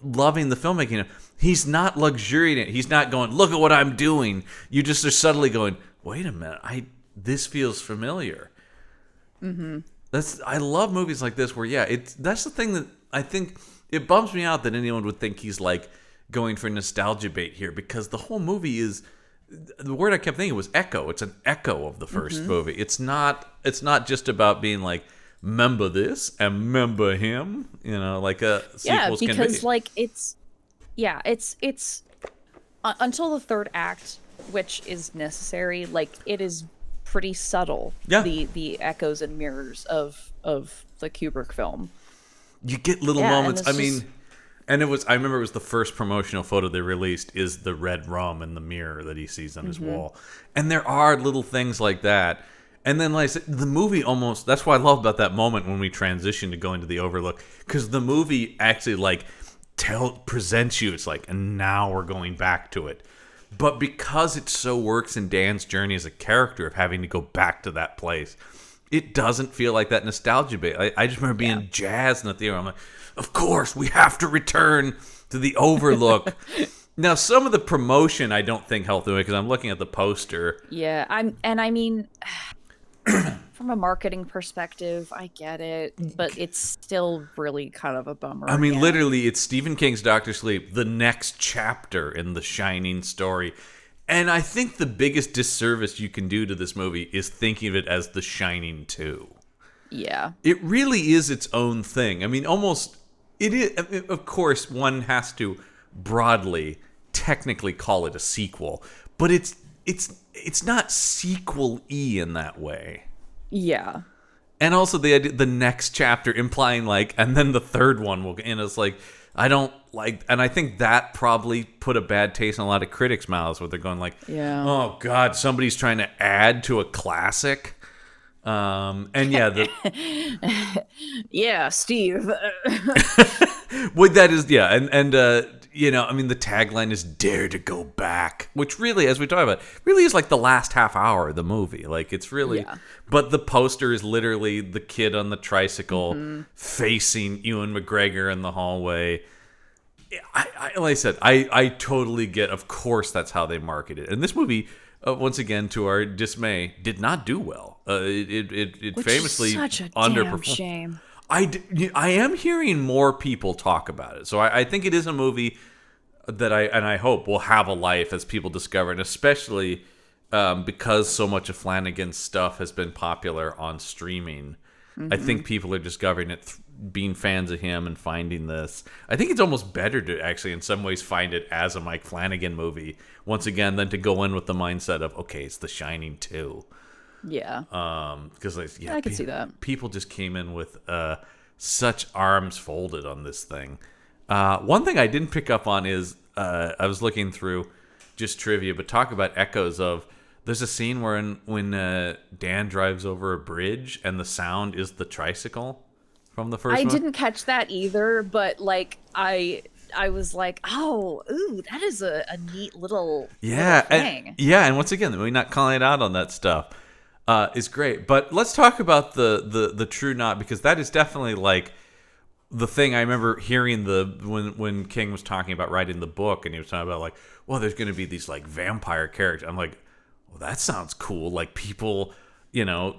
loving the filmmaking, he's not luxuriating it. He's not going, look at what I'm doing. You just are subtly going, wait a minute, this feels familiar. I love movies like this where, that's the thing that I think it bums me out that anyone would think he's like going for nostalgia bait here, because the whole movie is, the word I kept thinking was echo. It's an echo of the first movie. It's not just about being like, remember this and remember him, like a sequels can be. Because like it's until the third act, which is necessary, like it is pretty subtle. Yeah. The echoes and mirrors of the Kubrick film. You get little moments. I remember it was the first promotional photo they released is the red rum in the mirror that he sees on his wall. And there are little things like that. And then, like I said, the movie almost, that's what I love about that moment when we transition to going to the Overlook, because the movie actually like presents you, it's like, and now we're going back to it. But because it so works in Dan's journey as a character of having to go back to that place, it doesn't feel like that nostalgia bit. I just remember being jazzed in the theater. I'm like, of course, we have to return to the Overlook. Now, some of the promotion I don't think helped them, because I'm looking at the poster. Yeah, from a marketing perspective, I get it, but it's still really kind of a bummer. Literally, it's Stephen King's Dr. Sleep, the next chapter in the Shining story. And I think the biggest disservice you can do to this movie is thinking of it as The Shining 2. Yeah. It really is its own thing. almost, it is, of course, one has to broadly, technically call it a sequel, but it's not sequel-y in that way. Yeah. And also the idea, the next chapter implying like, and then the third one will, and it's like, I don't like, and I think that probably put a bad taste in a lot of critics' mouths where they're going like, oh God, somebody's trying to add to a classic. And yeah, Steve. Well, that is, and the tagline is "Dare to go back," which really, as we talk about, really is like the last half hour of the movie. Like it's really, but the poster is literally the kid on the tricycle facing Ewan McGregor in the hallway. Like I said, I totally get. Of course, that's how they market it. And this movie, once again, to our dismay, did not do well. It which famously is such a underperformed. Damn shame. I am hearing more people talk about it, so I think it is a movie that I hope will have a life as people discover, and especially because so much of Flanagan's stuff has been popular on streaming. I think people are discovering it, being fans of him and finding this. I think it's almost better to actually, in some ways, find it as a Mike Flanagan movie once again than to go in with the mindset of, okay, it's The Shining 2. Yeah. Because I can see that. People just came in with such arms folded on this thing. One thing I didn't pick up on is I was looking through just trivia, but talk about echoes of. There's a scene when Dan drives over a bridge and the sound is the tricycle from the first one. I didn't catch that either, but like I was like, oh, ooh, that is a neat little thing. And once again, we're not calling it out on that stuff. Is great. But let's talk about the true knot, because that is definitely like the thing I remember hearing when King was talking about writing the book, and he was talking about like, well, there's going to be these like vampire characters. I'm like, well, that sounds cool. Like people,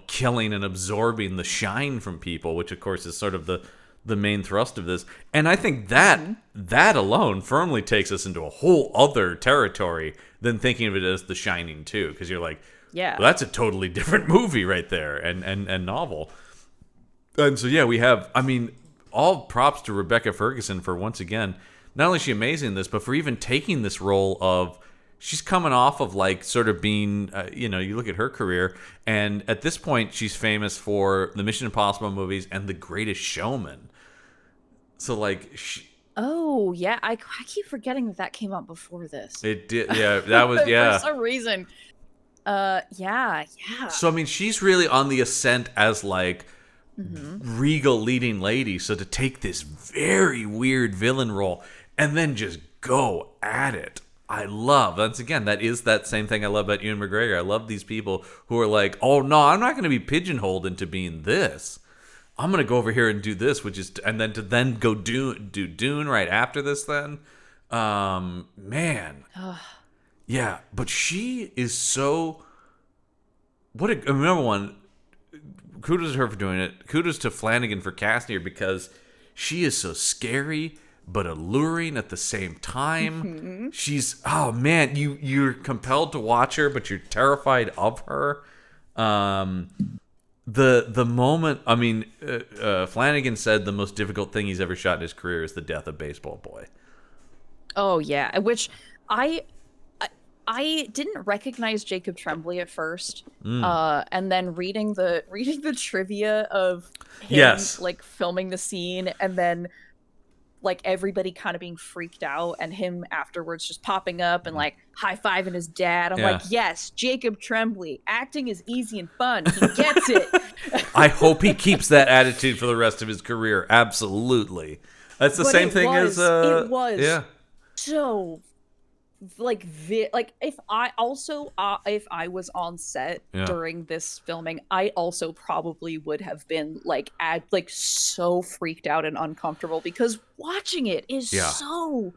killing and absorbing the shine from people, which of course is sort of the main thrust of this. And I think that alone firmly takes us into a whole other territory than thinking of it as The Shining 2, because you're like, well, that's a totally different movie right there, and novel. And so we have, all props to Rebecca Ferguson for, once again, not only is she amazing in this, but for even taking this role of, she's coming off of like sort of being, you look at her career, and at this point she's famous for the Mission Impossible movies and The Greatest Showman. So like, I keep forgetting that came out before this. It did, that was for some reason. So she's really on the ascent as like regal leading lady. So to take this very weird villain role and then just go at it, I love, once again, that is that same thing I love about Ewan McGregor. I love these people who are like, oh no, I'm not going to be pigeonholed into being this. I'm going to go over here and do this, which is, and then to then go do Dune right after this then. Man. Yeah, but she is so, number one, kudos to her for doing it. Kudos to Flanagan for casting her, because she is so scary but alluring at the same time. Mm-hmm. She's, oh man, you're compelled to watch her, but you're terrified of her. The moment, I mean, Flanagan said the most difficult thing he's ever shot in his career is the death of Baseball Boy. Oh yeah, which I didn't recognize Jacob Tremblay at first, and then reading the trivia of him like filming the scene, and then like everybody kind of being freaked out, and him afterwards just popping up and like high-fiving his dad. I'm like, yes, Jacob Tremblay, acting is easy and fun. He gets it. I hope he keeps that attitude for the rest of his career. Absolutely. That's the same thing as it was so like if I was on set during this filming, I also probably would have been like so freaked out and uncomfortable, because watching it is so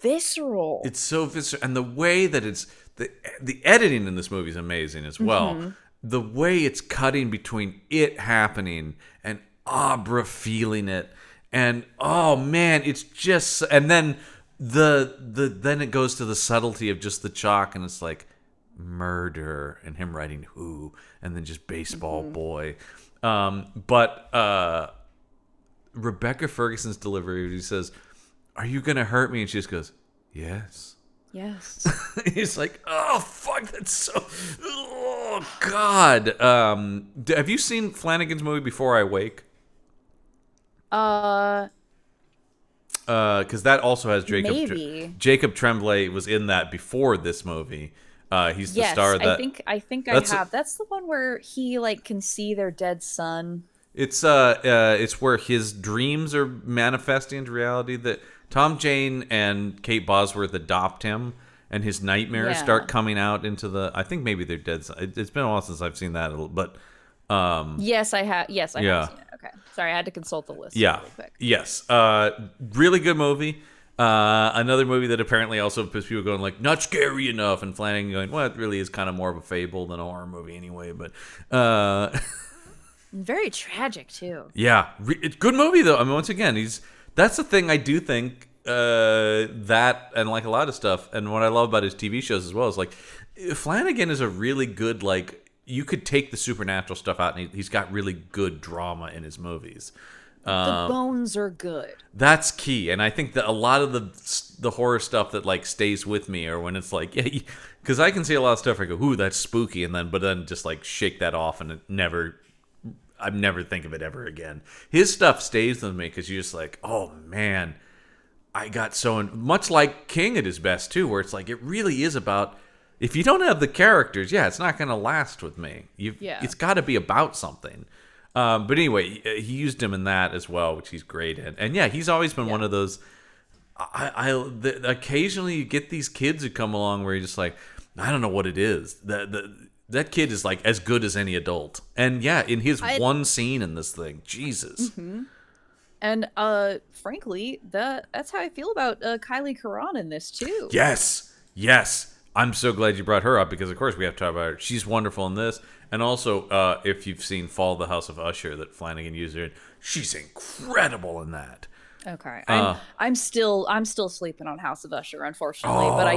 visceral. It's so visceral, and the way that it's the editing in this movie is amazing as well. Mm-hmm. The way it's cutting between it happening and Abra feeling it, and oh man, it's just, and then then it goes to the subtlety of just the chalk, and it's like murder and him writing who, and then just Baseball Boy. But Rebecca Ferguson's delivery, he says, "Are you gonna hurt me?" And she just goes, "Yes." Yes. He's like, "Oh fuck, that's so, oh god." Have you seen Flanagan's movie Before I Wake? Because that also has Jacob Tremblay was in that before this movie. He's the star. That I think I have. That's the one where he like can see their dead son. It's where his dreams are manifesting into reality. That Tom Jane and Kate Bosworth adopt him, and his nightmares start coming out into the. I think maybe they're dead. It's been a while since I've seen that, but. Yes, I have. Yes, I have seen it. Okay, sorry, I had to consult the list. Yeah. Really quick. Yes. Really good movie. Another movie that apparently also puts people going like, not scary enough, and Flanagan going, well, it really is kind of more of a fable than a horror movie anyway. But very tragic too. Yeah, good movie though. I mean, once again, that's the thing I do think that, and like a lot of stuff, and what I love about his TV shows as well is like Flanagan is a really good like. You could take the supernatural stuff out, and he's got really good drama in his movies. The bones are good. That's key, and I think that a lot of the horror stuff that like stays with me, or when it's like, because I can see a lot of stuff I go, ooh, that's spooky, but then just like shake that off, and I never think of it ever again. His stuff stays with me because you're just like, oh man, I got so much like King at his best too, where it's like it really is about. If you don't have the characters, it's not going to last with me. It's got to be about something. But anyway, he used him in that as well, which he's great in. And he's always been one of those. Occasionally you get these kids who come along where you're just like, I don't know what it is. That kid is like as good as any adult. And in his one scene in this thing, Jesus. Mm-hmm. And frankly, that's how I feel about Kylie Curran in this too. Yes. I'm so glad you brought her up because, of course, we have to talk about her. She's wonderful in this. And also, if you've seen Fall of the House of Usher that Flanagan used her in, she's incredible in that. Okay. I'm still sleeping on House of Usher, unfortunately. But I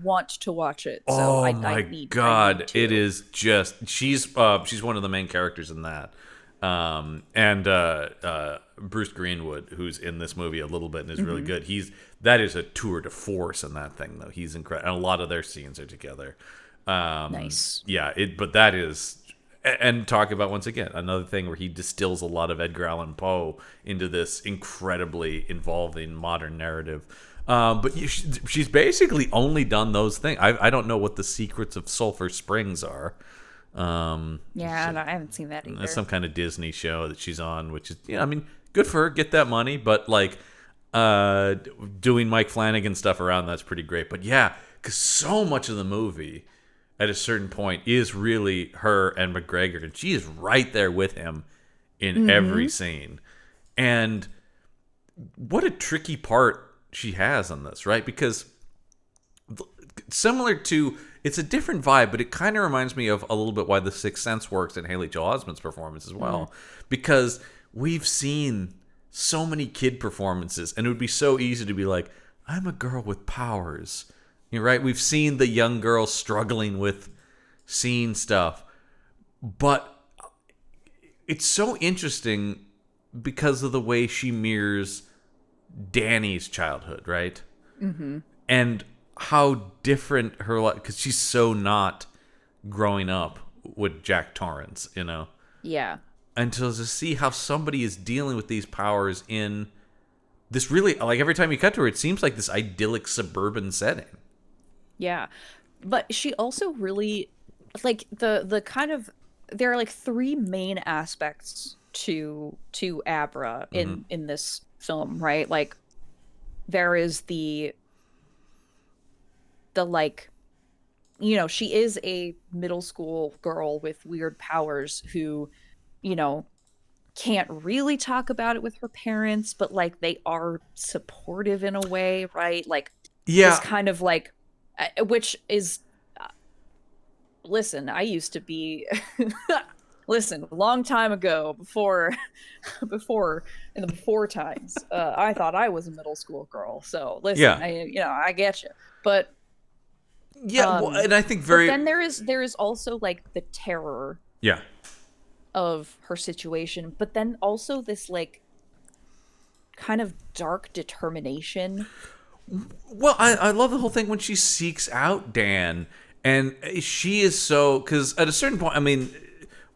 want to watch it. So I need to. It is just, she's one of the main characters in that. And Bruce Greenwood, who's in this movie a little bit and is really good. That is a tour de force in that thing, though. He's incredible. And a lot of their scenes are together. Nice. Yeah, but that is... And talk about, once again, another thing where he distills a lot of Edgar Allan Poe into this incredibly involving modern narrative. But she's basically only done those things. I don't know what the secrets of Sulphur Springs are. I haven't seen that either. It's some kind of Disney show that she's on, which is, good for her, get that money. But, like, doing Mike Flanagan stuff around that's pretty great. But yeah, because so much of the movie at a certain point is really her and McGregor, and she is right there with him in every scene. And what a tricky part she has on this, right? Because similar to, it's a different vibe, but it kind of reminds me of a little bit why The Sixth Sense works in Haley Joel Osment's performance as well. Because we've seen so many kid performances, and it would be so easy to be like, I'm a girl with powers. You're right. We've seen the young girl struggling with seeing stuff, but it's so interesting because of the way she mirrors Danny's childhood, right? And how different her life, because she's so not growing up with Jack Torrance, you know? Yeah. And to see how somebody is dealing with these powers in this really, like, every time you cut to her, it seems like this idyllic suburban setting. Yeah. But she also really, like, the kind of, there are like three main aspects to Abra in this film, right? Like, there is the like, you know, she is a middle school girl with weird powers who, you know, can't really talk about it with her parents, but like they are supportive in a way, right? Like, yeah, this kind of like, which is, listen, I used to be, listen, a long time ago, before in the before times, I thought I was a middle school girl. So listen, yeah. I get you, but yeah, well, and I think very. But then there is also like the terror. Yeah. Of her situation, but then also this like kind of dark determination. Well, I love the whole thing when she seeks out Dan, and she is so, because at a certain point, I mean,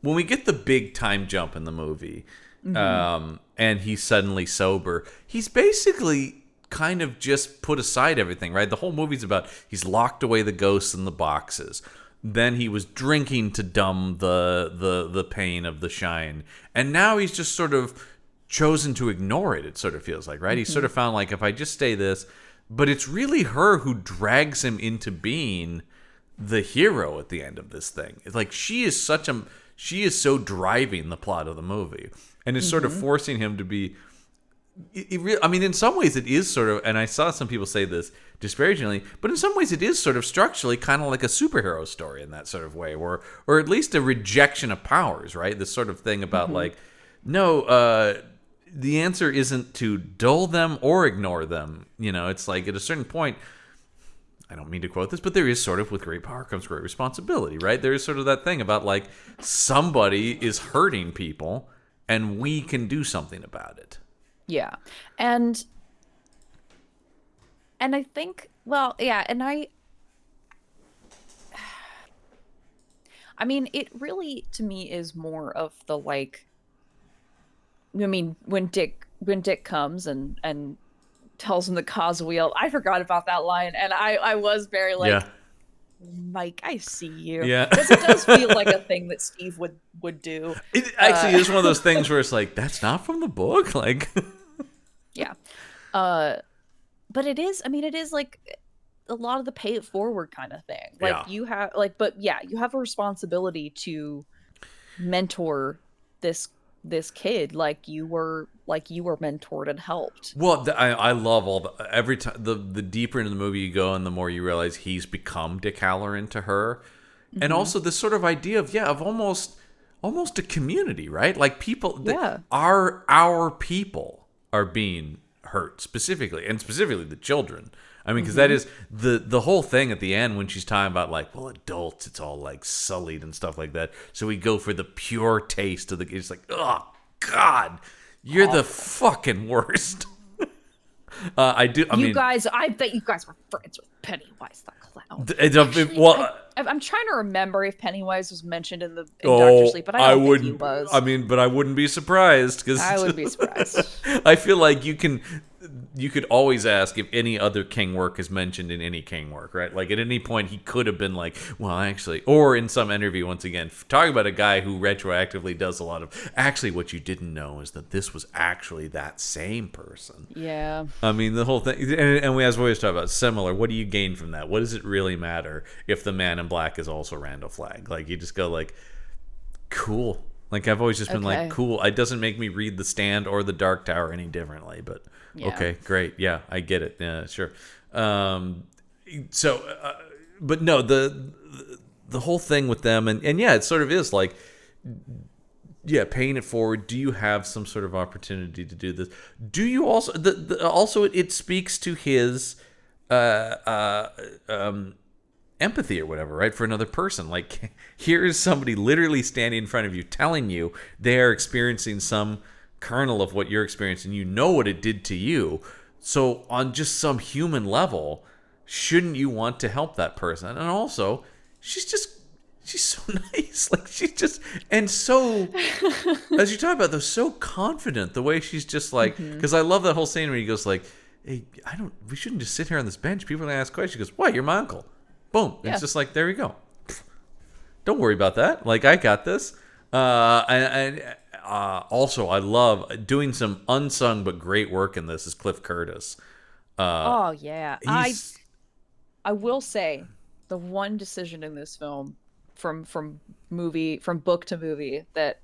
when we get the big time jump in the movie, and he's suddenly sober, he's basically kind of just put aside everything, right? The whole movie's about he's locked away the ghosts in the boxes. Then he was drinking to numb the pain of the shine. And now he's just sort of chosen to ignore it, it sort of feels like, right? He's sort of found, like, if I just stay this. But it's really her who drags him into being the hero at the end of this thing. It's like she is so driving the plot of the movie. And is sort of forcing him to be... I mean, in some ways it is sort of, and I saw some people say this disparagingly, but in some ways it is sort of structurally kind of like a superhero story in that sort of way, or at least a rejection of powers, right? This sort of thing about like, no, the answer isn't to dull them or ignore them. You know, it's like at a certain point, I don't mean to quote this, but there is sort of, with great power comes great responsibility, right? There is sort of that thing about like somebody is hurting people and we can do something about it. Yeah. And I think, well, yeah, and I mean, it really, to me, is more of the, like, I mean, when Dick comes and tells him the cause wheel, I forgot about that line, and I was very like, Mike, I see you. Yeah. Because it does feel like a thing that Steve would do. It actually is one of those things where it's like, that's not from the book? Like... Yeah. But it is, I mean, it is like a lot of the pay it forward kind of thing. Like you have, like, but yeah, you have a responsibility to mentor this kid like you were mentored and helped. Well, I love all every time the deeper into the movie you go and the more you realize he's become Dick Halloran to her. And also this sort of idea of almost a community, right? Like people that are our people are being hurt specifically the children. I mean, because that is the whole thing at the end when she's talking about like, well, adults, it's all like sullied and stuff like that. So we go for the pure taste of the. It's like, oh God, you're the fucking worst. I mean, guys, I bet you guys were friends with Pennywise the clown. Actually, I'm trying to remember if Pennywise was mentioned in Doctor Sleep, but I don't think he was. I mean, but I wouldn't be surprised because I would be surprised. I feel like you can. you could always ask if any other King work is mentioned in any King work, right? Like at any point he could have been like, well, actually, or in some interview, once again, talking about a guy who retroactively does a lot of, actually what you didn't know is that this was actually that same person. Yeah. I mean, the whole thing, and we, as we always talk about, similar, what do you gain from that? What does it really matter if the man in black is also Randall Flagg? Like, you just go like, cool. Like, I've always just been like, cool. It doesn't make me read The Stand or The Dark Tower any differently, but okay, great. Yeah, I get it. Yeah, sure. But no, the whole thing with them, and yeah, it sort of is like, yeah, paying it forward. Do you have some sort of opportunity to do this? Do you also, also it speaks to his, empathy or whatever, right, for another person. Like, here is somebody literally standing in front of you telling you they are experiencing some kernel of what you're experiencing. You know what it did to you. So on just some human level, shouldn't you want to help that person? And also, she's so nice. Like, she's just, and so, as you talk about, though, so confident, the way she's just like, because I love that whole scene where he goes like, hey, we shouldn't just sit here on this bench. People are going to ask questions. She goes, why? You're my uncle. Boom. Yeah. It's just like, there we go. Don't worry about that. Like, I got this. Also, I love doing some unsung but great work in this is Cliff Curtis. Oh, yeah. I will say the one decision in this film from book to movie that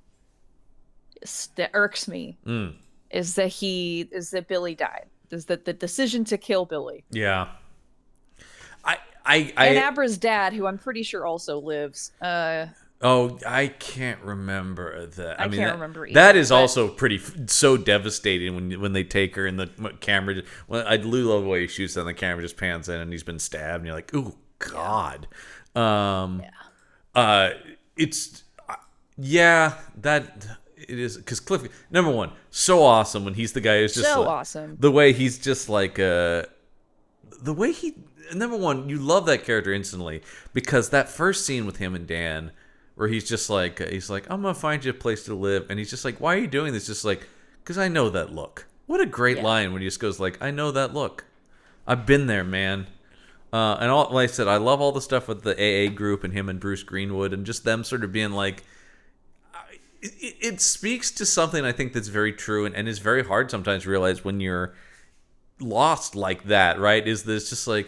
irks me is that Billy died. Is that the decision to kill Billy. Yeah. And Abra's dad, who I'm pretty sure also lives. I can't remember that. I can't remember either. That is also so devastating when they take her and the camera. Well, I love the way he shoots and the camera just pans in and he's been stabbed and you're like, ooh, God. That it is, because Cliff, number one, so awesome when he's the guy who's just so like, awesome. The way he's just like the way he. Number one, you love that character instantly because that first scene with him and Dan, where he's like, I'm gonna find you a place to live, and he's just like, why are you doing this? Just like, because I know that look. What a great line when he just goes like, I know that look. I've been there, man. And all, like I said, I love all the stuff with the AA group and him and Bruce Greenwood and just them sort of being like, it speaks to something I think that's very true and is very hard sometimes to realize when you're lost like that, right? Is this just like,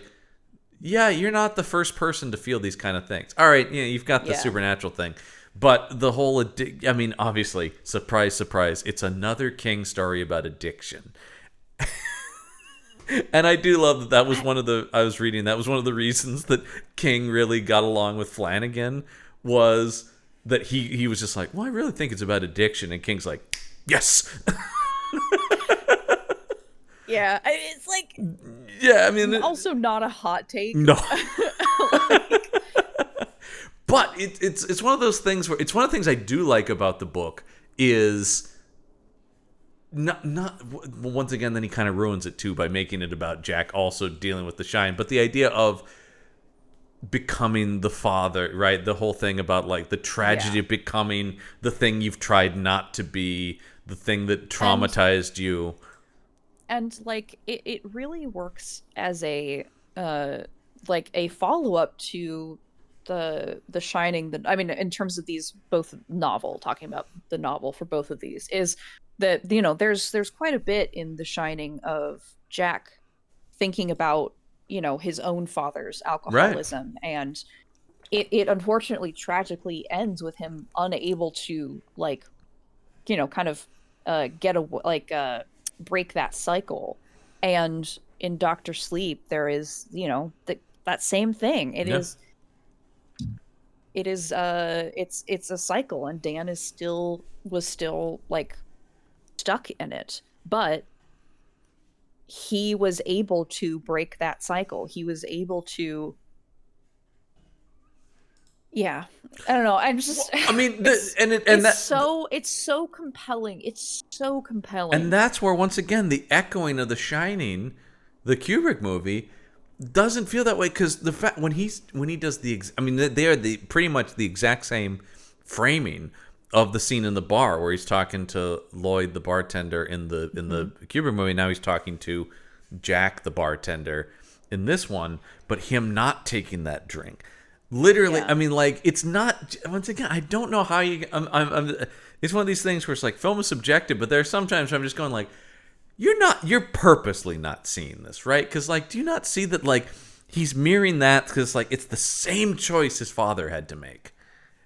yeah, you're not the first person to feel these kind of things. All right, yeah, you've got the supernatural thing. But the whole, I mean, obviously, surprise, surprise, it's another King story about addiction. And I do love that was one of the, I was reading, that was one of the reasons that King really got along with Flanagan was that he was just like, well, I really think it's about addiction. And King's like, yes. Yeah, it's like... Yeah, I mean... Also not a hot take. No. But it's one of those things where... It's one of the things I do like about the book is... Not once again, then he kind of ruins it too by making it about Jack also dealing with the shine. But the idea of becoming the father, right? The whole thing about like the tragedy of becoming the thing you've tried not to be, the thing that traumatized you. And like it really works as a like a follow-up to the Shining. That, I mean, in terms of these both novel, talking about the novel for both of these, is that, you know, there's quite a bit in The Shining of Jack thinking about, you know, his own father's alcoholism, right. And it unfortunately tragically ends with him unable to, like, you know, kind of break that cycle. And in Dr. Sleep there is, you know, that same thing. It's a cycle, and Dan was still like stuck in it, but he was able to break that cycle. He was able to, I don't know. I'm just, I mean, it's so compelling. It's so compelling. And that's where, once again, the echoing of The Shining, the Kubrick movie, doesn't feel that way, because the fact when he does they are pretty much the exact same framing of the scene in the bar where he's talking to Lloyd, the bartender in the Kubrick movie. Now he's talking to Jack, the bartender in this one, but him not taking that drink. Literally, I mean, like, it's not. Once again, I don't know how you. It's one of these things where it's like film is subjective, but there are sometimes I'm just going like, you're purposely not seeing this, right? Because like, do you not see that like he's mirroring that because like it's the same choice his father had to make.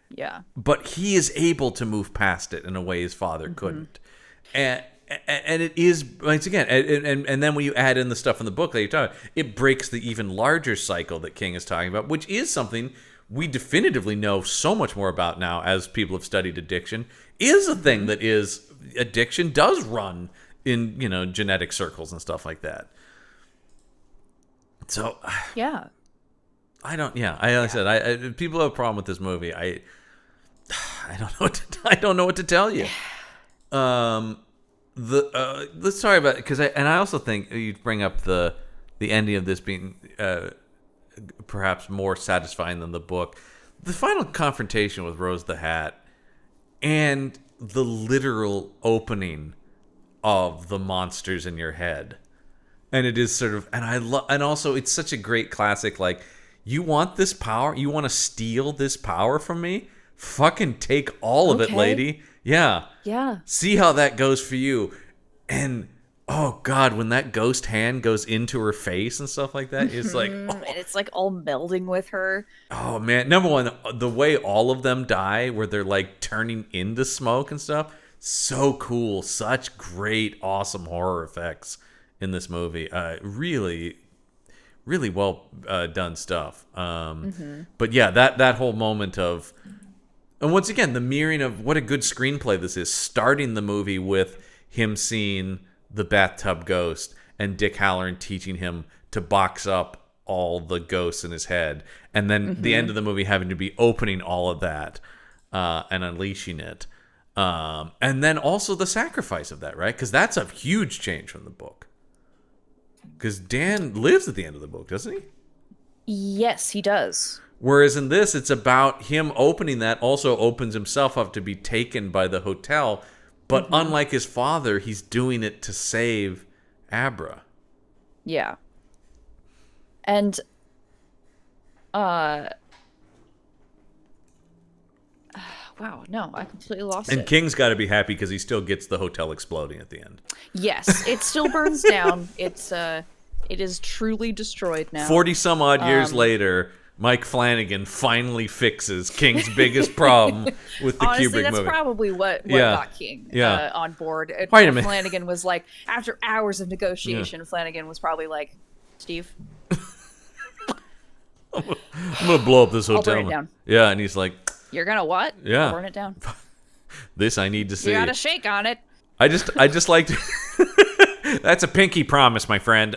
Yeah. But he is able to move past it in a way his father couldn't. And it is, once again, and then when you add in the stuff in the book that you're talking about, it breaks the even larger cycle that King is talking about, which is something we definitively know so much more about now as people have studied addiction, is a thing that is, addiction does run in, genetic circles and stuff like that. So, yeah. I don't, like I said, people have a problem with this movie. I don't know what to tell you. Let's talk about, because I also think you bring up the ending of this being perhaps more satisfying than the book. The final confrontation with Rose the Hat and the literal opening of the monsters in your head, and it is sort of, and also it's such a great classic. Like, you want this power? You want to steal this power from me? Fucking take all of it, lady. Yeah. Yeah. See how that goes for you. And, oh, God, when that ghost hand goes into her face and stuff like that, it's like... Oh. And it's, like, all melding with her. Oh, man. Number one, the way all of them die, where they're, like, turning into smoke and stuff, so cool. Such great, awesome horror effects in this movie. Really, really well done stuff. But, yeah, that whole moment of... And once again, the mirroring of what a good screenplay this is, starting the movie with him seeing the bathtub ghost and Dick Halloran teaching him to box up all the ghosts in his head. And then the end of the movie having to be opening all of that and unleashing it. And then also the sacrifice of that, right? Because that's a huge change from the book. Because Dan lives at the end of the book, doesn't he? Yes, he does. Whereas in this, it's about him opening that, also opens himself up to be taken by the hotel. But unlike his father, he's doing it to save Abra. Yeah. And, wow, no, I completely lost it. And King's got to be happy because he still gets the hotel exploding at the end. Yes, it still burns down. It is truly destroyed now. 40 some odd years later, Mike Flanagan finally fixes King's biggest problem with the Honestly, Kubrick that's movie. Probably what got King on board. Wait a minute. Flanagan was like, after hours of negotiation, Flanagan was probably like, Steve, I'm going to blow up this hotel. I'll burn it down. Yeah, and he's like... You're going to what? Yeah. I'll burn it down. This I need to see. You got to shake on it. I just like to... That's a pinky promise, my friend.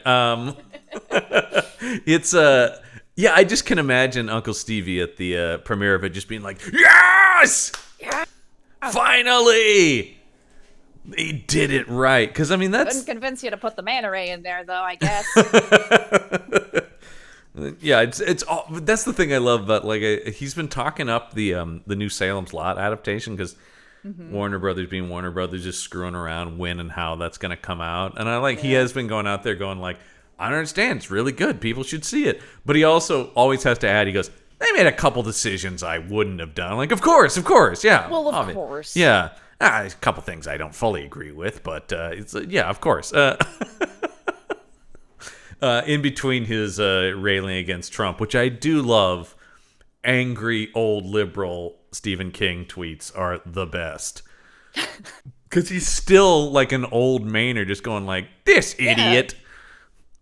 It's yeah, I just can imagine Uncle Stevie at the premiere of it just being like, yes! Yeah. Finally! They did it right. Because, I mean, that's... Couldn't convince you to put the manta ray in there, though, I guess. Yeah, it's all, that's the thing I love about, like, he's been talking up the new Salem's Lot adaptation, because Warner Brothers being Warner Brothers, just screwing around when and how that's going to come out. And I like, he has been going out there going like, I don't understand, it's really good, people should see it. But he also always has to add, he goes, they made a couple decisions I wouldn't have done. Like, of course, yeah. Well, of course. Yeah. A couple things I don't fully agree with, but it's yeah, of course. In between his railing against Trump, which I do love, angry old liberal Stephen King tweets are the best. Because he's still like an old Mainer just going like, this idiot.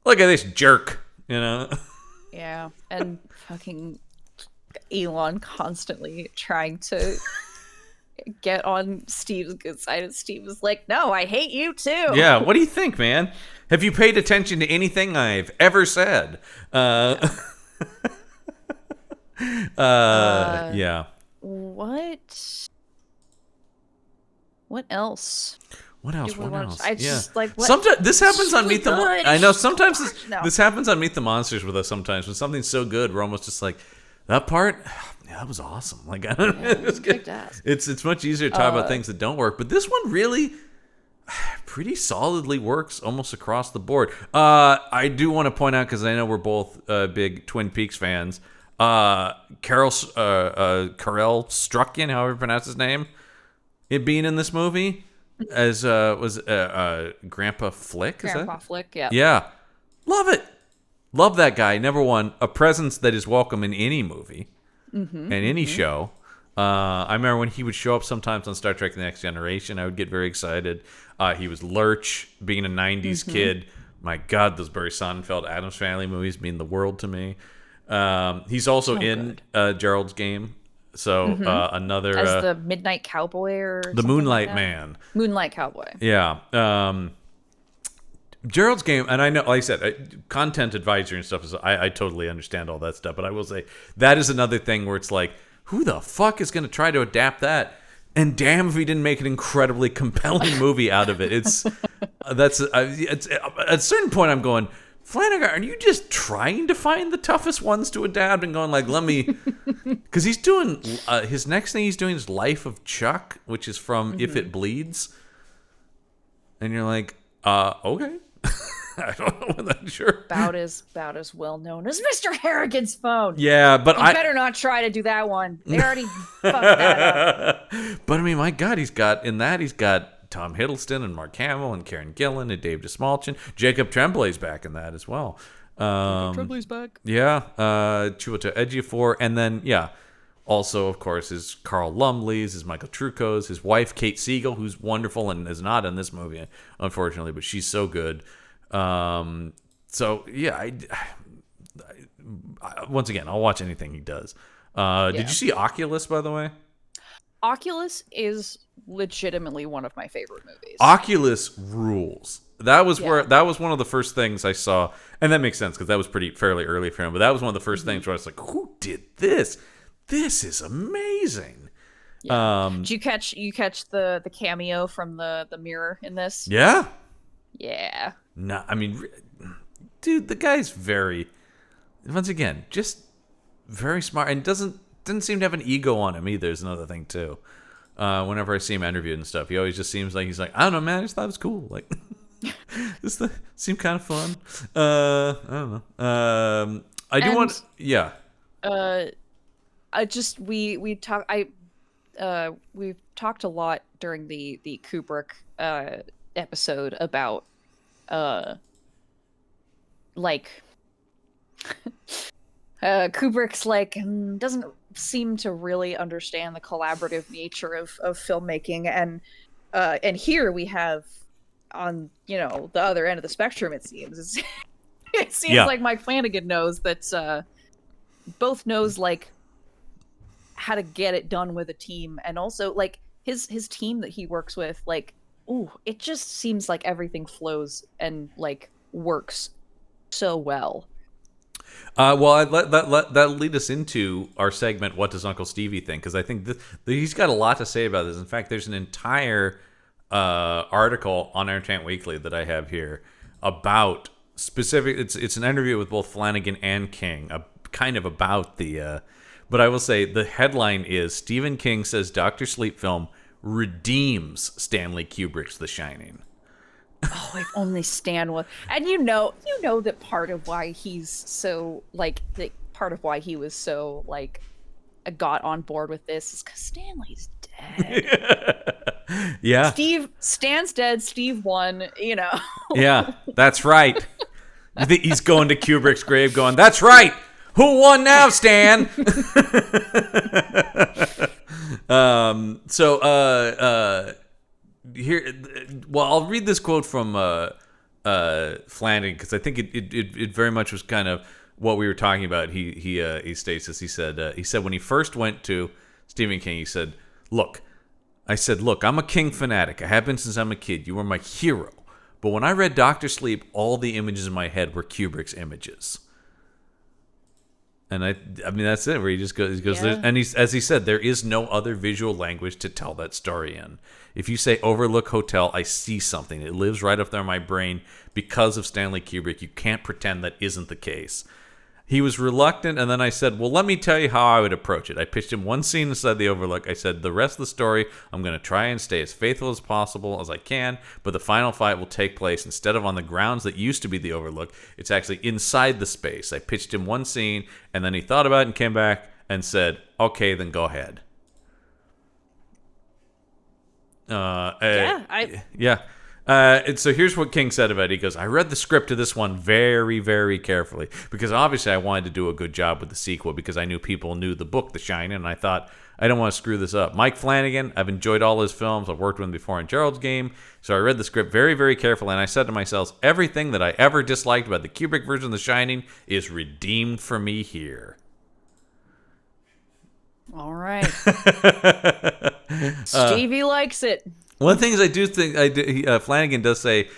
Look at this jerk, you know? Yeah, and fucking Elon constantly trying to get on Steve's good side, and Steve is like, no, I hate you too. Yeah, what do you think, man? Have you paid attention to anything I've ever said? Yeah. What else? What else? I just like what? Sometimes this happens on Meet the good. I know sometimes No. this happens on Meet the Monsters with us sometimes when something's so good we're almost just like, That part, yeah, that was awesome. Like, it's much easier to talk about things that don't work, but this one really pretty solidly works almost across the board. I do want to point out, because I know we're both big Twin Peaks fans, Carell Strucken, however you pronounce his name, it being in this movie as was Grandpa Flick. Grandpa Flick, yeah. Yeah, love it. Love that guy. Number one, a presence that is welcome in any movie and any show. I remember when he would show up sometimes on Star Trek The Next Generation, I would get very excited. He was Lurch, being a 90s kid. My God, those Barry Sonnenfeld Addams Family movies mean the world to me. He's also in Gerald's Game. So another... As the Midnight Cowboy or the Moonlight like Man. Moonlight Cowboy. Yeah. Gerald's Game, and I know, like I said, content advisory and stuff, I totally understand all that stuff, but I will say that is another thing where it's like, who the fuck is going to try to adapt that? And damn if he didn't make an incredibly compelling movie out of it. It's at a certain point I'm going, Flanagan, are you just trying to find the toughest ones to adapt and going like, let me, because he's doing his next thing he's doing is Life of Chuck, which is from If It Bleeds, and you're like, okay. I don't know when that's sure. About as well known as Mr. Harrigan's Phone. Yeah, but I better not try to do that one. They already fucked that up. But I mean, my God, he's got Tom Hiddleston and Mark Hamill and Karen Gillan and Dave Desmalchin. Jacob Tremblay's back in that as well. Tremblay's back. Yeah, Chiwetel Ejiofor, and then also of course is Carl Lumbly's, his Michael Trucco's, his wife Kate Siegel, who's wonderful and is not in this movie unfortunately, but she's so good. So yeah, I once again, I'll watch anything he does. Did you see Oculus, by the way? Oculus is legitimately one of my favorite movies. Oculus rules. That was one of the first things I saw, and that makes sense because that was fairly early for him. But that was one of the first things where I was like, "Who did this? This is amazing." Yeah. Did you catch the cameo from the mirror in this? Yeah. Yeah. No, I mean, dude, the guy's once again, just very smart, and doesn't seem to have an ego on him either. Is another thing too. Whenever I see him interviewed and stuff, he always just seems like he's like, I don't know, man, I just thought it was cool. Like, this seemed kind of fun. I don't know. We've talked a lot during the Kubrick episode about Kubrick's doesn't seem to really understand the collaborative nature of filmmaking, and here we have on the other end of the spectrum, it seems like Mike Flanagan knows that both knows how to get it done with a team, and also his team that he works with, it just seems like everything flows and works so well. That'll lead us into our segment, What Does Uncle Stevie Think? Because I think he's got a lot to say about this. In fact, there's an entire article on Entertainment Weekly that I have here about specific. It's an interview with both Flanagan and King, kind of about the. But I will say the headline is Stephen King says Dr. Sleep film redeems Stanley Kubrick's The Shining. Oh, if only Stan was. And you know that part of why he's so part of why he was so got on board with this is because Stanley's dead. Yeah. Stan's dead. Steve won. Yeah, that's right. You think he's going to Kubrick's grave, going, "That's right. Who won now, Stan?" Here, I'll read this quote from Flanagan because I think it very much was kind of what we were talking about. He states this. He said when he first went to Stephen King, he said, "Look, I'm a King fanatic. I have been since I'm a kid. You were my hero. But when I read Dr. Sleep, all the images in my head were Kubrick's images." And I mean that's it. Where he just goes, yeah. And as he said, there is no other visual language to tell that story in. If you say Overlook Hotel, I see something. It lives right up there in my brain because of Stanley Kubrick. You can't pretend that isn't the case. He was reluctant, and then I said, well, let me tell you how I would approach it. I pitched him one scene inside the Overlook. I said, the rest of the story, I'm going to try and stay as faithful as possible as I can, but the final fight will take place instead of on the grounds that used to be the Overlook. It's actually inside the space. I pitched him one scene, and then he thought about it and came back and said, okay, then go ahead. Yeah. And so here's what King said about it. He goes, I read the script to this one very, very carefully because obviously I wanted to do a good job with the sequel because I knew people knew the book, The Shining, and I thought, I don't want to screw this up. Mike Flanagan, I've enjoyed all his films. I've worked with him before in Gerald's Game. So I read the script very, very carefully, and I said to myself, everything that I ever disliked about the Kubrick version of The Shining is redeemed for me here. All right. Stevie likes it. One of the things I do think Flanagan does say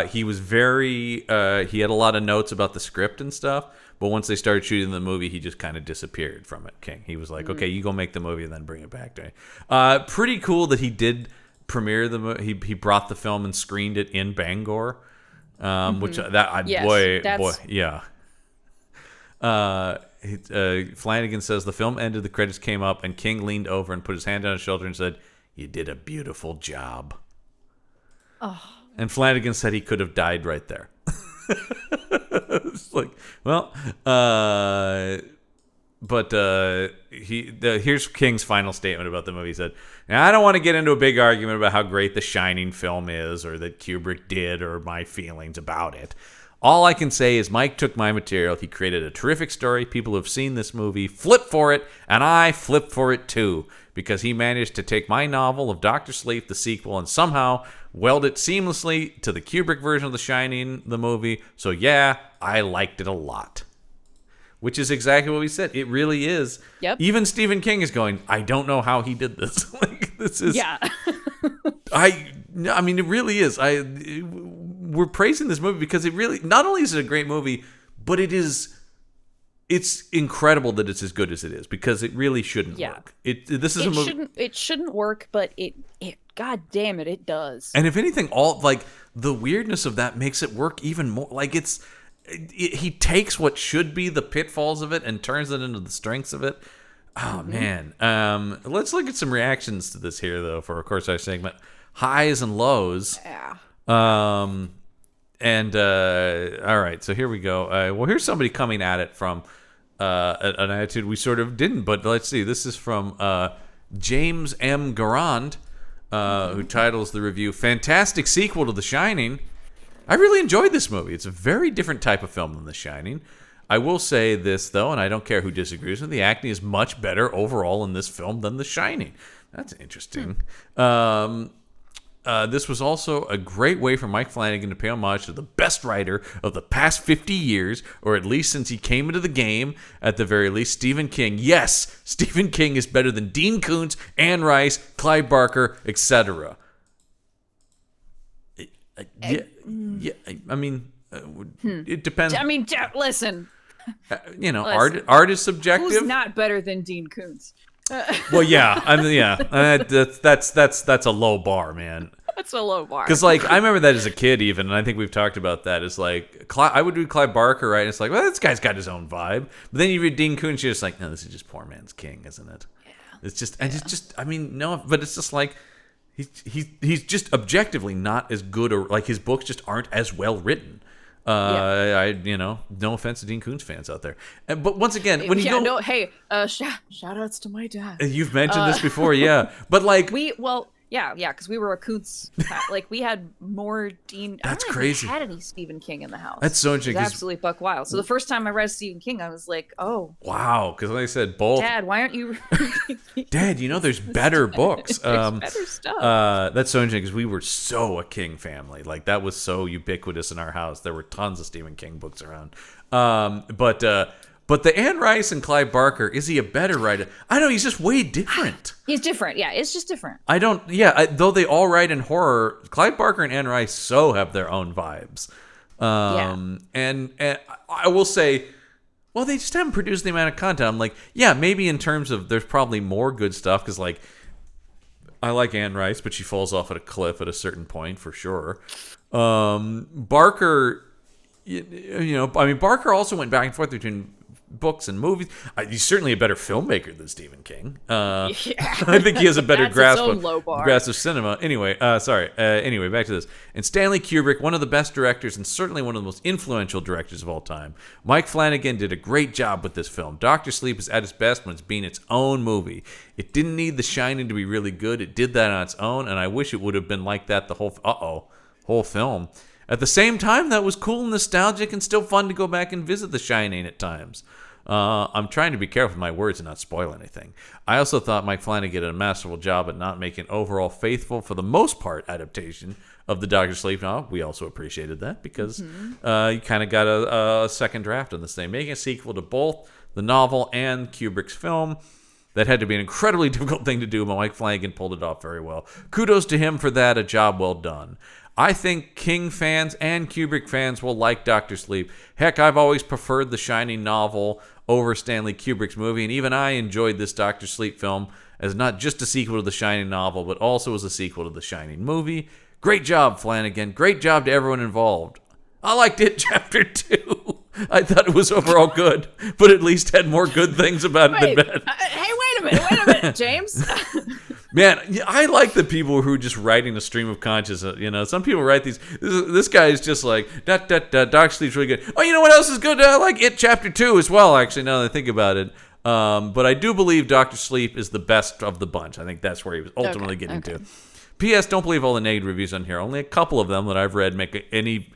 he was very he had a lot of notes about the script and stuff, but once they started shooting the movie, he just kind of disappeared from it. King, he was like, okay, you go make the movie and then bring it back to me. Pretty cool that he did premiere the movie. He brought the film and screened it in Bangor, which yeah. Flanagan says the film ended, the credits came up, and King leaned over and put his hand on his shoulder and said, you did a beautiful job. Oh. And Flanagan said he could have died right there. It's like, well, here's King's final statement about the movie. He said, now, I don't want to get into a big argument about how great the Shining film is or that Kubrick did or my feelings about it. All I can say is Mike took my material. He created a terrific story. People who have seen this movie flip for it, and I flip for it too, because he managed to take my novel of Dr. Sleep, the sequel, and somehow weld it seamlessly to the Kubrick version of The Shining, the movie. So yeah, I liked it a lot. Which is exactly what we said. It really is. Yep. Even Stephen King is going, I don't know how he did this. Like, this is... Yeah. I mean, it really is. We're praising this movie because it really, not only is it a great movie, but it's incredible that it's as good as it is because it really shouldn't work. It shouldn't work, but it God damn it, it does. And if anything, all like the weirdness of that makes it work even more. Like he takes what should be the pitfalls of it and turns it into the strengths of it. Oh man. Let's look at some reactions to this here though for of course our segment highs and lows. Yeah. All right, so here we go. Well, here's somebody coming at it from an attitude we sort of didn't, but let's see. This is from James M. Garand, who titles the review, Fantastic Sequel to The Shining. I really enjoyed this movie. It's a very different type of film than The Shining. I will say this, though, and I don't care who disagrees with me, the acting is much better overall in this film than The Shining. That's interesting. This was also a great way for Mike Flanagan to pay homage to the best writer of the past 50 years, or at least since he came into the game, at the very least, Stephen King. Yes, Stephen King is better than Dean Koontz, Anne Rice, Clive Barker, etc. I mean, it depends. I mean, listen. Art is subjective. Who's not better than Dean Koontz? Well, yeah, that's a low bar, man. That's a low bar. Because like I remember that as a kid, even, and I think we've talked about that. It's like I would do Clive Barker, right? And it's like, well, this guy's got his own vibe. But then you read Dean Koontz, you're just like, no, this is just poor man's King, isn't it? Yeah. It's just, and it's just, I mean, no, but it's just like he's just objectively not as good, or like his books just aren't as well written. No offense to Dean Koontz fans out there, but once again, when you shout outs to my dad. You've mentioned this before, yeah, but like because we were a Koontz, like we had more Dean. That's I don't crazy. Had any Stephen King in the house? That's so interesting. It's absolutely buck wild. So the first time I read Stephen King, I was like, oh wow, because like I said, both. Dad, why aren't you? Dad, there's better books. There's better stuff. That's so interesting because we were so a King family. Like that was so ubiquitous in our house. There were tons of Stephen King books around. But the Anne Rice and Clive Barker, is he a better writer? I know, he's just way different. He's different, yeah. It's just different. Though they all write in horror, Clive Barker and Anne Rice so have their own vibes. And I will say, well, they just haven't produced the amount of content. I'm like, yeah, maybe in terms of there's probably more good stuff because, like, I like Anne Rice, but she falls off at a cliff at a certain point for sure. Barker, Barker also went back and forth between books and movies. He's certainly a better filmmaker than Stephen King. I think he has a better grasp of cinema. Anyway, anyway, back to this. And Stanley Kubrick, one of the best directors and certainly one of the most influential directors of all time. Mike Flanagan did a great job with this film. Dr. Sleep is at its best when it's being its own movie. It didn't need The Shining to be really good. It did that on its own, and I wish it would have been like that the whole film. At the same time, that was cool and nostalgic and still fun to go back and visit The Shining at times. I'm trying to be careful with my words and not spoil anything. I also thought Mike Flanagan did a masterful job at not making overall faithful, for the most part, adaptation of the Dr. Sleep novel. We also appreciated that because you kind of got a second draft on this thing. Making a sequel to both the novel and Kubrick's film, that had to be an incredibly difficult thing to do, but Mike Flanagan pulled it off very well. Kudos to him for that, a job well done. I think King fans and Kubrick fans will like Dr. Sleep. Heck, I've always preferred the Shining novel over Stanley Kubrick's movie, and even I enjoyed this Dr. Sleep film as not just a sequel to the Shining novel, but also as a sequel to the Shining movie. Great job, Flanagan. Great job to everyone involved. I liked it, Chapter 2. I thought it was overall good, but at least had more good things about it than bad. Hey, wait a minute, James. Man, I like the people who are just writing a stream of consciousness. You know, some people write these. This guy is just like, Dr. Sleep's really good. Oh, you know what else is good? I like It Chapter 2 as well, actually, now that I think about it. But I do believe Dr. Sleep is the best of the bunch. I think that's where he was ultimately getting to. P.S. Don't believe all the negative reviews on here. Only a couple of them that I've read make any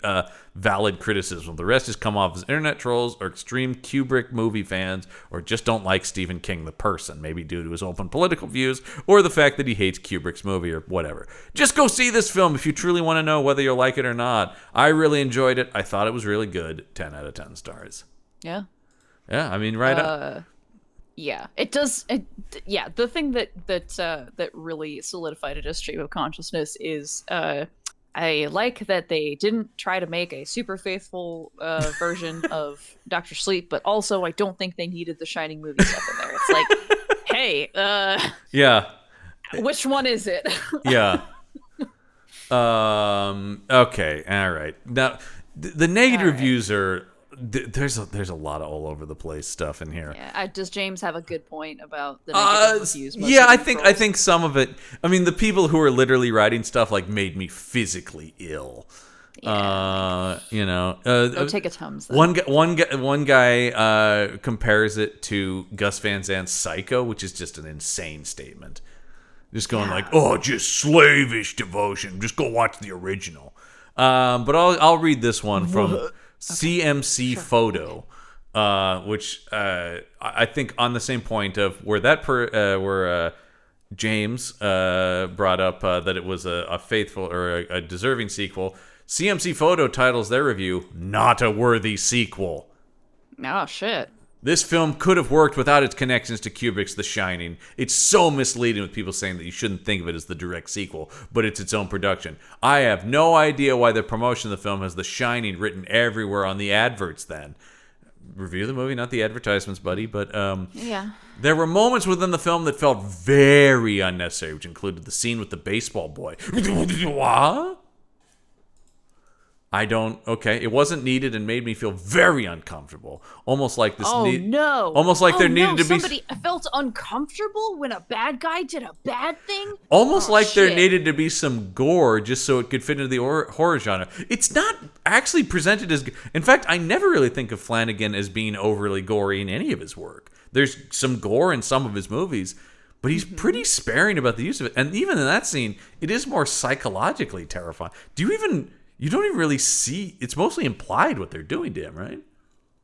valid criticism. The rest just come off as internet trolls or extreme Kubrick movie fans, or just don't like Stephen King the person, maybe due to his open political views or the fact that he hates Kubrick's movie or whatever. Just go see this film if you truly want to know whether you'll like it or not. I really enjoyed it. I thought it was really good. 10 out of 10 stars. Yeah. Yeah, I mean, right up. Yeah, it does. The thing that really solidified it as stream of consciousness is I like that they didn't try to make a super faithful version of Dr. Sleep, but also I don't think they needed the Shining movie stuff in there. It's like, hey, yeah, which one is it? Yeah. Okay. All right. Now, the negative reviews are. There's a lot of all over the place stuff in here. Yeah, does James have a good point about the negative reviews? Yeah, I think some of it. I mean, the people who are literally writing stuff like made me physically ill. Yeah. Go take a Tums. Then. One guy compares it to Gus Van Sant's Psycho, which is just an insane statement. Just going like, just slavish devotion. Just go watch the original. But I'll read this one from CMC Photo, which I think on the same point of where James brought up that it was a faithful or a deserving sequel. CMC Photo titles their review, "Not a worthy sequel." Oh, shit. This film could have worked without its connections to Kubrick's The Shining. It's so misleading with people saying that you shouldn't think of it as the direct sequel, but it's its own production. I have no idea why the promotion of the film has The Shining written everywhere on the adverts then. Review the movie, not the advertisements, buddy, but yeah. There were moments within the film that felt very unnecessary, which included the scene with the baseball boy. What? It wasn't needed and made me feel very uncomfortable. Almost like this. Almost like there needed to be. Somebody felt uncomfortable when a bad guy did a bad thing? Almost like there needed to be some gore just so it could fit into the horror genre. It's not actually presented as. In fact, I never really think of Flanagan as being overly gory in any of his work. There's some gore in some of his movies, but he's pretty sparing about the use of it. And even in that scene, it is more psychologically terrifying. You don't even really see. It's mostly implied what they're doing to him, right?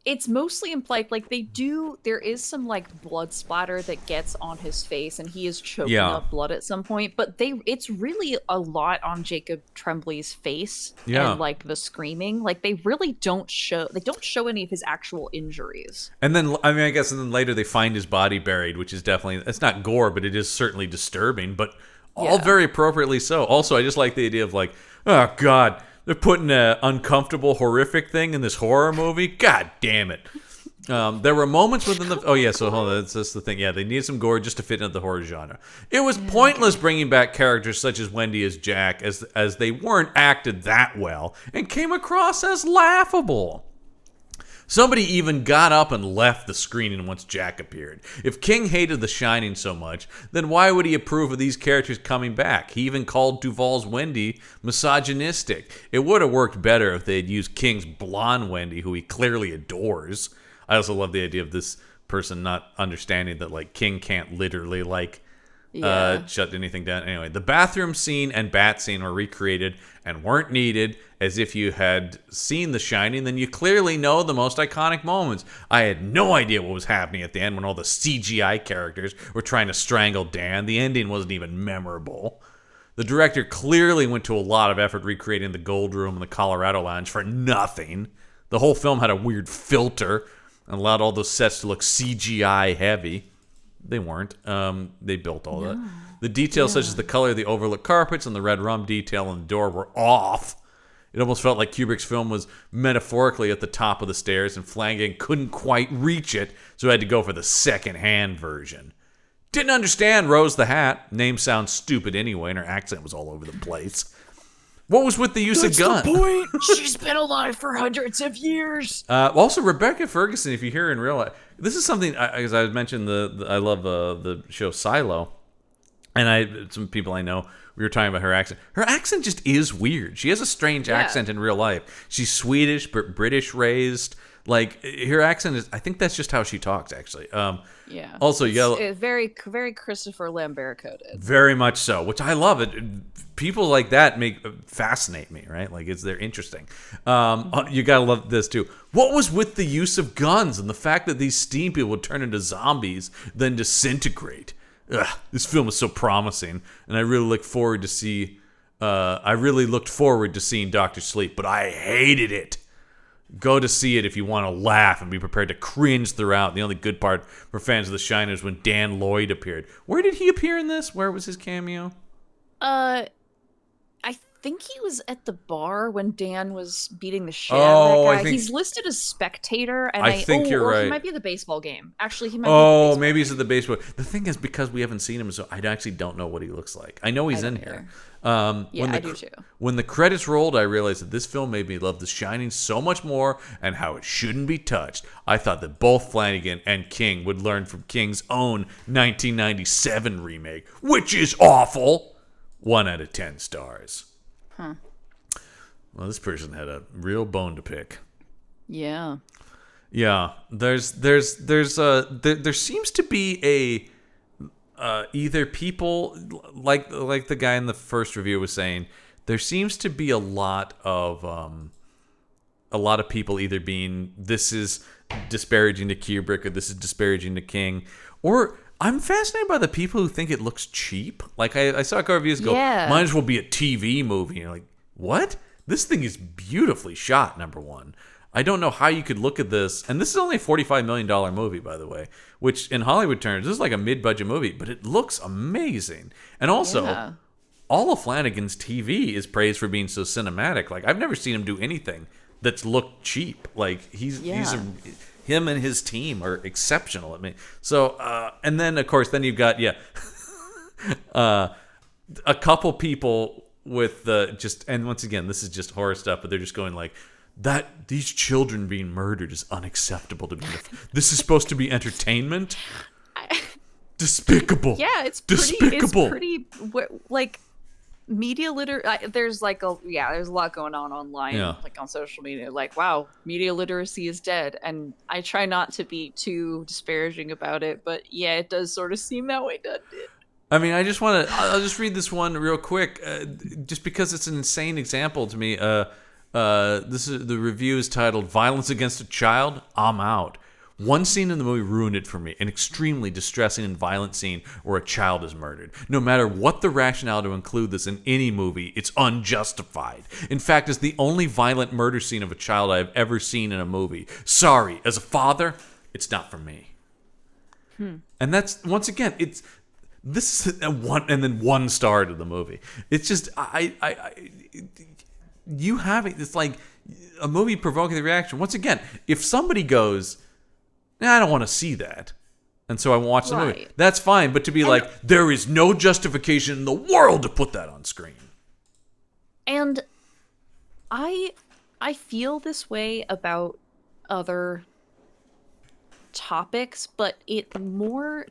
It's mostly implied. Like there is some like blood splatter that gets on his face, and he is choking up blood at some point. But it's really a lot on Jacob Tremblay's face and like the screaming. Like they really don't show. They don't show any of his actual injuries. And then I guess later they find his body buried, which is definitely, it's not gore, but it is certainly disturbing. But all very appropriately so. Also, I just like the idea of like, oh God. They're putting an uncomfortable, horrific thing in this horror movie? God damn it. There were moments within the... Oh, yeah, so hold on. That's the thing. Yeah, they needed some gore just to fit into the horror genre. It was pointless bringing back characters such as Wendy as Jack, as they weren't acted that well and came across as laughable. Somebody even got up and left the screening once Jack appeared. If King hated The Shining so much, then why would he approve of these characters coming back? He even called Duvall's Wendy misogynistic. It would have worked better if they had used King's blonde Wendy, who he clearly adores. I also love the idea of this person not understanding that, like, King can't literally, like, shut anything down. Anyway, the bathroom scene and bat scene were recreated and weren't needed. As if you had seen The Shining, then you clearly know the most iconic moments. I had no idea what was happening at the end when all the CGI characters were trying to strangle Dan. The ending wasn't even memorable. The director clearly went to a lot of effort recreating the Gold Room and the Colorado Lounge for nothing. The whole film had a weird filter and allowed all those sets to look CGI heavy. They weren't. They built all that. The details such as the color of the overlook carpets and the red rum detail on the door were off. It almost felt like Kubrick's film was metaphorically at the top of the stairs and Flanagan couldn't quite reach it, so he had to go for the second-hand version. Didn't understand Rose the Hat. Name sounds stupid anyway, and her accent was all over the place. What was with the use of guns? That's the point. She's been alive for hundreds of years. Also, Rebecca Ferguson, if you hear her in real life, this is something, as I mentioned, I love the show Silo, and some people I know, we were talking about her accent. Her accent just is weird. She has a strange accent in real life. She's Swedish, but British raised. Like, her accent is, I think that's just how she talks, actually. Also, it's very, very Christopher Lambert coded. Very much so, which I love. It. People like that fascinate me, right? Like, they're interesting. You gotta love this too. What was with the use of guns and the fact that these steam people would turn into zombies, then disintegrate? This film is so promising, and I really looked forward to seeing Dr. Sleep, but I hated it. Go to see it if you want to laugh and be prepared to cringe throughout. The only good part for fans of The Shining was when Dan Lloyd appeared. Where did he appear in this? Where was his cameo? I think he was at the bar when Dan was beating the shit out of that guy. He's listed as spectator, and I think you're right. He might be at the baseball game. Actually, he might. Oh, maybe he's at the baseball. The thing is, because we haven't seen him, so I actually don't know what he looks like. I know he's in here. I do too. When the credits rolled, I realized that this film made me love The Shining so much more, and how it shouldn't be touched. I thought that both Flanagan and King would learn from King's own 1997 remake, which is awful. 1 out of 10 stars. Huh. Well, this person had a real bone to pick. Yeah. Yeah. There seems to be either people like the guy in the first review was saying, there seems to be a lot of people either being, this is disparaging to Kubrick or this is disparaging to King, or I'm fascinated by the people who think it looks cheap. Like, I saw a couple reviews go, might as well be a TV movie. And you're like, what? This thing is beautifully shot, number one. I don't know how you could look at this. And this is only a $45 million movie, by the way, which in Hollywood terms, this is like a mid-budget movie, but it looks amazing. And also, all of Flanagan's TV is praised for being so cinematic. Like, I've never seen him do anything that's looked cheap. Like, him and his team are exceptional at me. So, and then, of course, then you've got, a couple people with and once again, this is just horror stuff, but they're just going like, that these children being murdered is unacceptable to me. This is supposed to be entertainment? Despicable. Yeah, it's despicable. Pretty like, media there's like there's a lot going on online, like on social media, like, wow, media literacy is dead, and I try not to be too disparaging about it, but it does sort of seem that way, doesn't it? I mean, I'll just read this one real quick, just because it's an insane example to me. This is the review is titled "Violence Against a Child." I'm out. One scene in the movie ruined it for me, an extremely distressing and violent scene where a child is murdered. No matter what the rationale to include this in any movie, it's unjustified. In fact, it's the only violent murder scene of a child I have ever seen in a movie. Sorry, as a father, it's not for me. And that's, once again, this is and then 1 star to the movie. It's just, you have it, it's like a movie provoking the reaction. Once again, if somebody goes, I don't want to see that, and so I watch the movie, that's fine. But to be like, there is no justification in the world to put that on screen. And I feel this way about other topics, but it more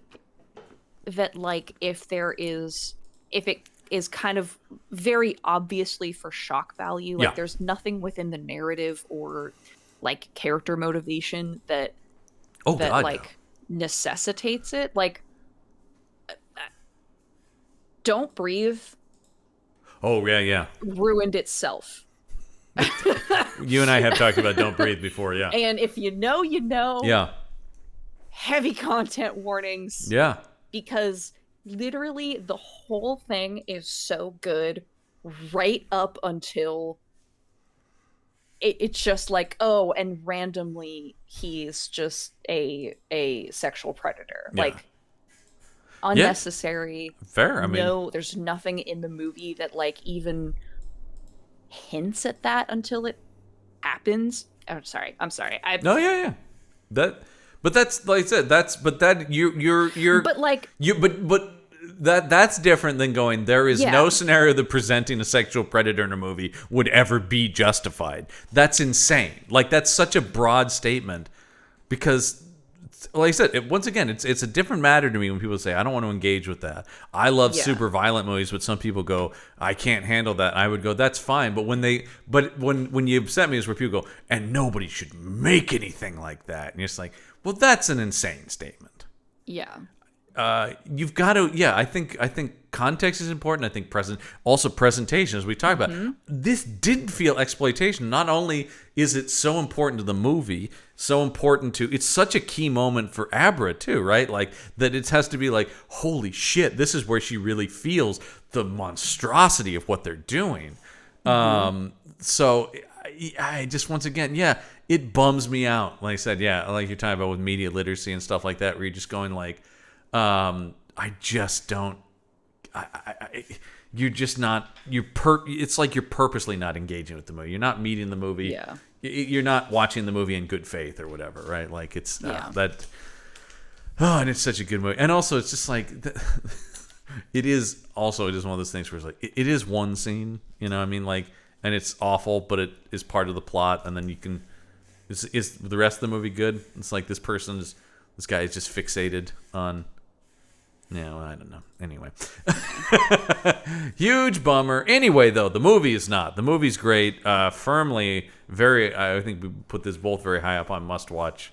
that like if it is kind of very obviously for shock value, like there's nothing within the narrative or like character motivation that necessitates it. Like Don't Breathe. Oh yeah. Ruined itself. You and I have talked about Don't Breathe before, yeah. And if you know, you know. Yeah. Heavy content warnings. Yeah. Because literally the whole thing is so good right up until it's just like, oh, and randomly he's just a sexual predator. Yeah. Like unnecessary. Yeah. Fair. I mean, no, there's nothing in the movie that like even hints at that until it happens. Oh, I'm sorry. No, yeah. But that's like I said. That's different than going. There is no scenario that presenting a sexual predator in a movie would ever be justified. That's insane. Like that's such a broad statement because. Like I said, once again, it's a different matter to me when people say, I don't want to engage with that. I love super violent movies, but some people go, I can't handle that. I would go, that's fine. But when you upset me is where people go, and nobody should make anything like that. And you're just like, well, that's an insane statement. Yeah. You've got to, I think context is important. I think presentation, as we talked about. This didn't feel exploitation. Not only is it so important to the movie, it's such a key moment for Abra too, right? Like that it has to be like, holy shit, this is where she really feels the monstrosity of what they're doing. So I just, once again, it bums me out. Like I said, like you're talking about with media literacy and stuff like that, where you're just going like, I just don't. You're just not. It's like you're purposely not engaging with the movie. You're not meeting the movie. Yeah. You're not watching the movie in good faith or whatever, right? Like it's that. Oh, and it's such a good movie, and also it's just like. It is also just one of those things where it's like it is one scene, you know what I mean? Like, and it's awful, but it is part of the plot, and then you can. Is the rest of the movie good? It's like this guy is just fixated on. No, I don't know. Anyway. Huge bummer. Anyway, though, the movie is not. The movie's great. Firmly, I think we put this both very high up on must-watch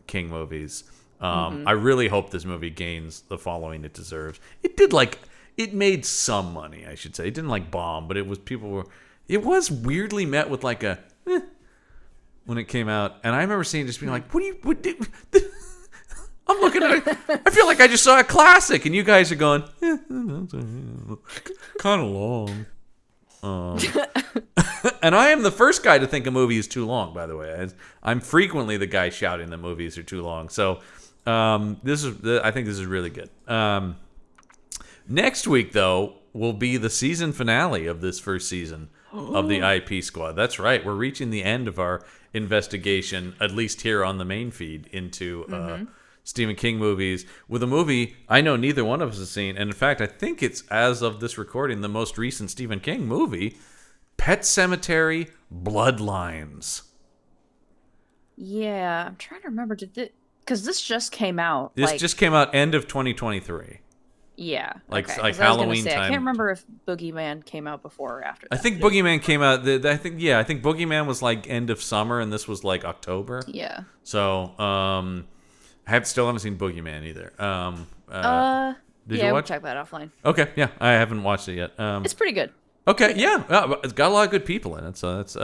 King movies. I really hope this movie gains the following it deserves. It made some money, I should say. It didn't bomb, but it was weirdly met with like a when it came out. And I remember seeing just being like, I'm looking at it. I feel like I just saw a classic, and you guys are going, kind of long. And I am the first guy to think a movie is too long, by the way. I'm frequently the guy shouting that movies are too long. So I think this is really good. Next week, though, will be the season finale of this first season of the IP Squad. That's right. We're reaching the end of our investigation, at least here on the main feed, into Stephen King movies with a movie I know neither one of us has seen. And in fact, I think it's, as of this recording, the most recent Stephen King movie, Pet Sematary Bloodlines. Yeah, I'm trying to remember. Because this just came out. This just came out end of 2023. Yeah. Like Halloween time. I can't remember if Boogeyman came out before or after that. I think Boogeyman came out. I think Boogeyman was like end of summer, and this was like October. Yeah. So, still haven't seen Boogeyman either. Did you watch? We'll check that offline. Okay, yeah, I haven't watched it yet. It's pretty good. Okay, yeah, it's got a lot of good people in it, so that's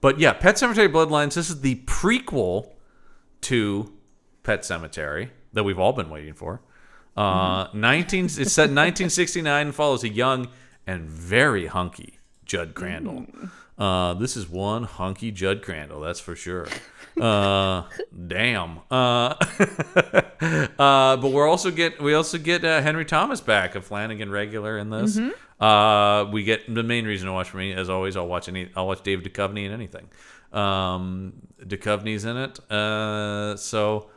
But yeah, Pet Sematary Bloodlines. This is the prequel to Pet Sematary that we've all been waiting for. It's set in 1969 and follows a young and very hunky Judd Crandall. This is one hunky Judd Crandall, that's for sure. Damn. But we also get Henry Thomas back, a Flanagan regular in this. We get the main reason to watch for me, as always. I'll watch David Duchovny in anything. Duchovny's in it, so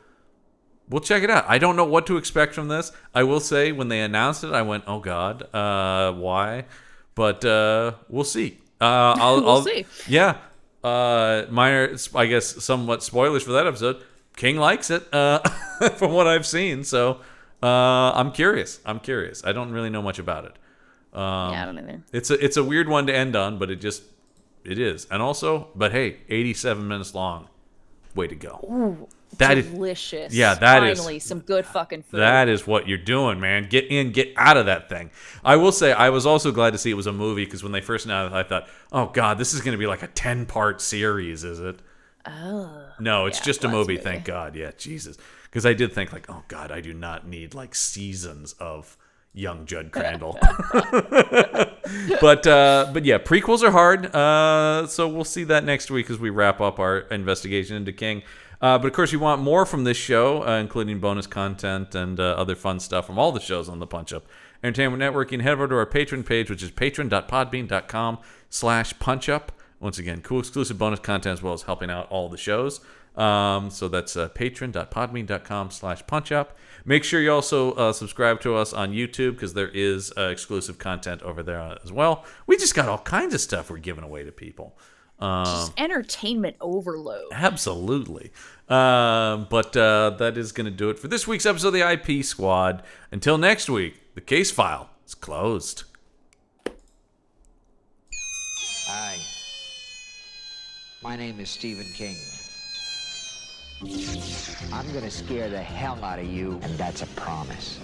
we'll check it out. I don't know what to expect from this. I will say when they announced it, I went, "Oh God, why?" But we'll see. We'll see. Yeah. minor, I guess, somewhat spoilers for that episode. King likes it, from what I've seen. So I'm curious. I don't really know much about it. Yeah, I don't either. It's a weird one to end on, but it is. And also, but hey, 87 minutes long. Way to go. Ooh, that delicious. Is, yeah, Finally, some good fucking food. That is what you're doing, man. Get in, get out of that thing. I will say, I was also glad to see it was a movie, because when they first announced it, I thought, oh god, this is going to be like a 10-part series, is it? Oh. No, it's just a movie, thank God. Yeah, Jesus. Because I did think, like, oh god, I do not need like seasons of young Judd Crandall. But yeah, prequels are hard. So we'll see that next week as we wrap up our investigation into King. But of course, if you want more from this show, including bonus content and other fun stuff from all the shows on the Punch Up Entertainment Network, you can head over to our Patreon page, which is patreon.podbean.com/punchup. Once again, cool exclusive bonus content as well as helping out all the shows. So that's patreon.podbean.com/punchup. Make sure you also subscribe to us on YouTube, because there is exclusive content over there as well. We just got all kinds of stuff we're giving away to people. Just entertainment overload. Absolutely. But that is going to do it for this week's episode of the IP Squad. Until next week, the case file is closed. Hi. My name is Stephen King. I'm gonna scare the hell out of you, and that's a promise.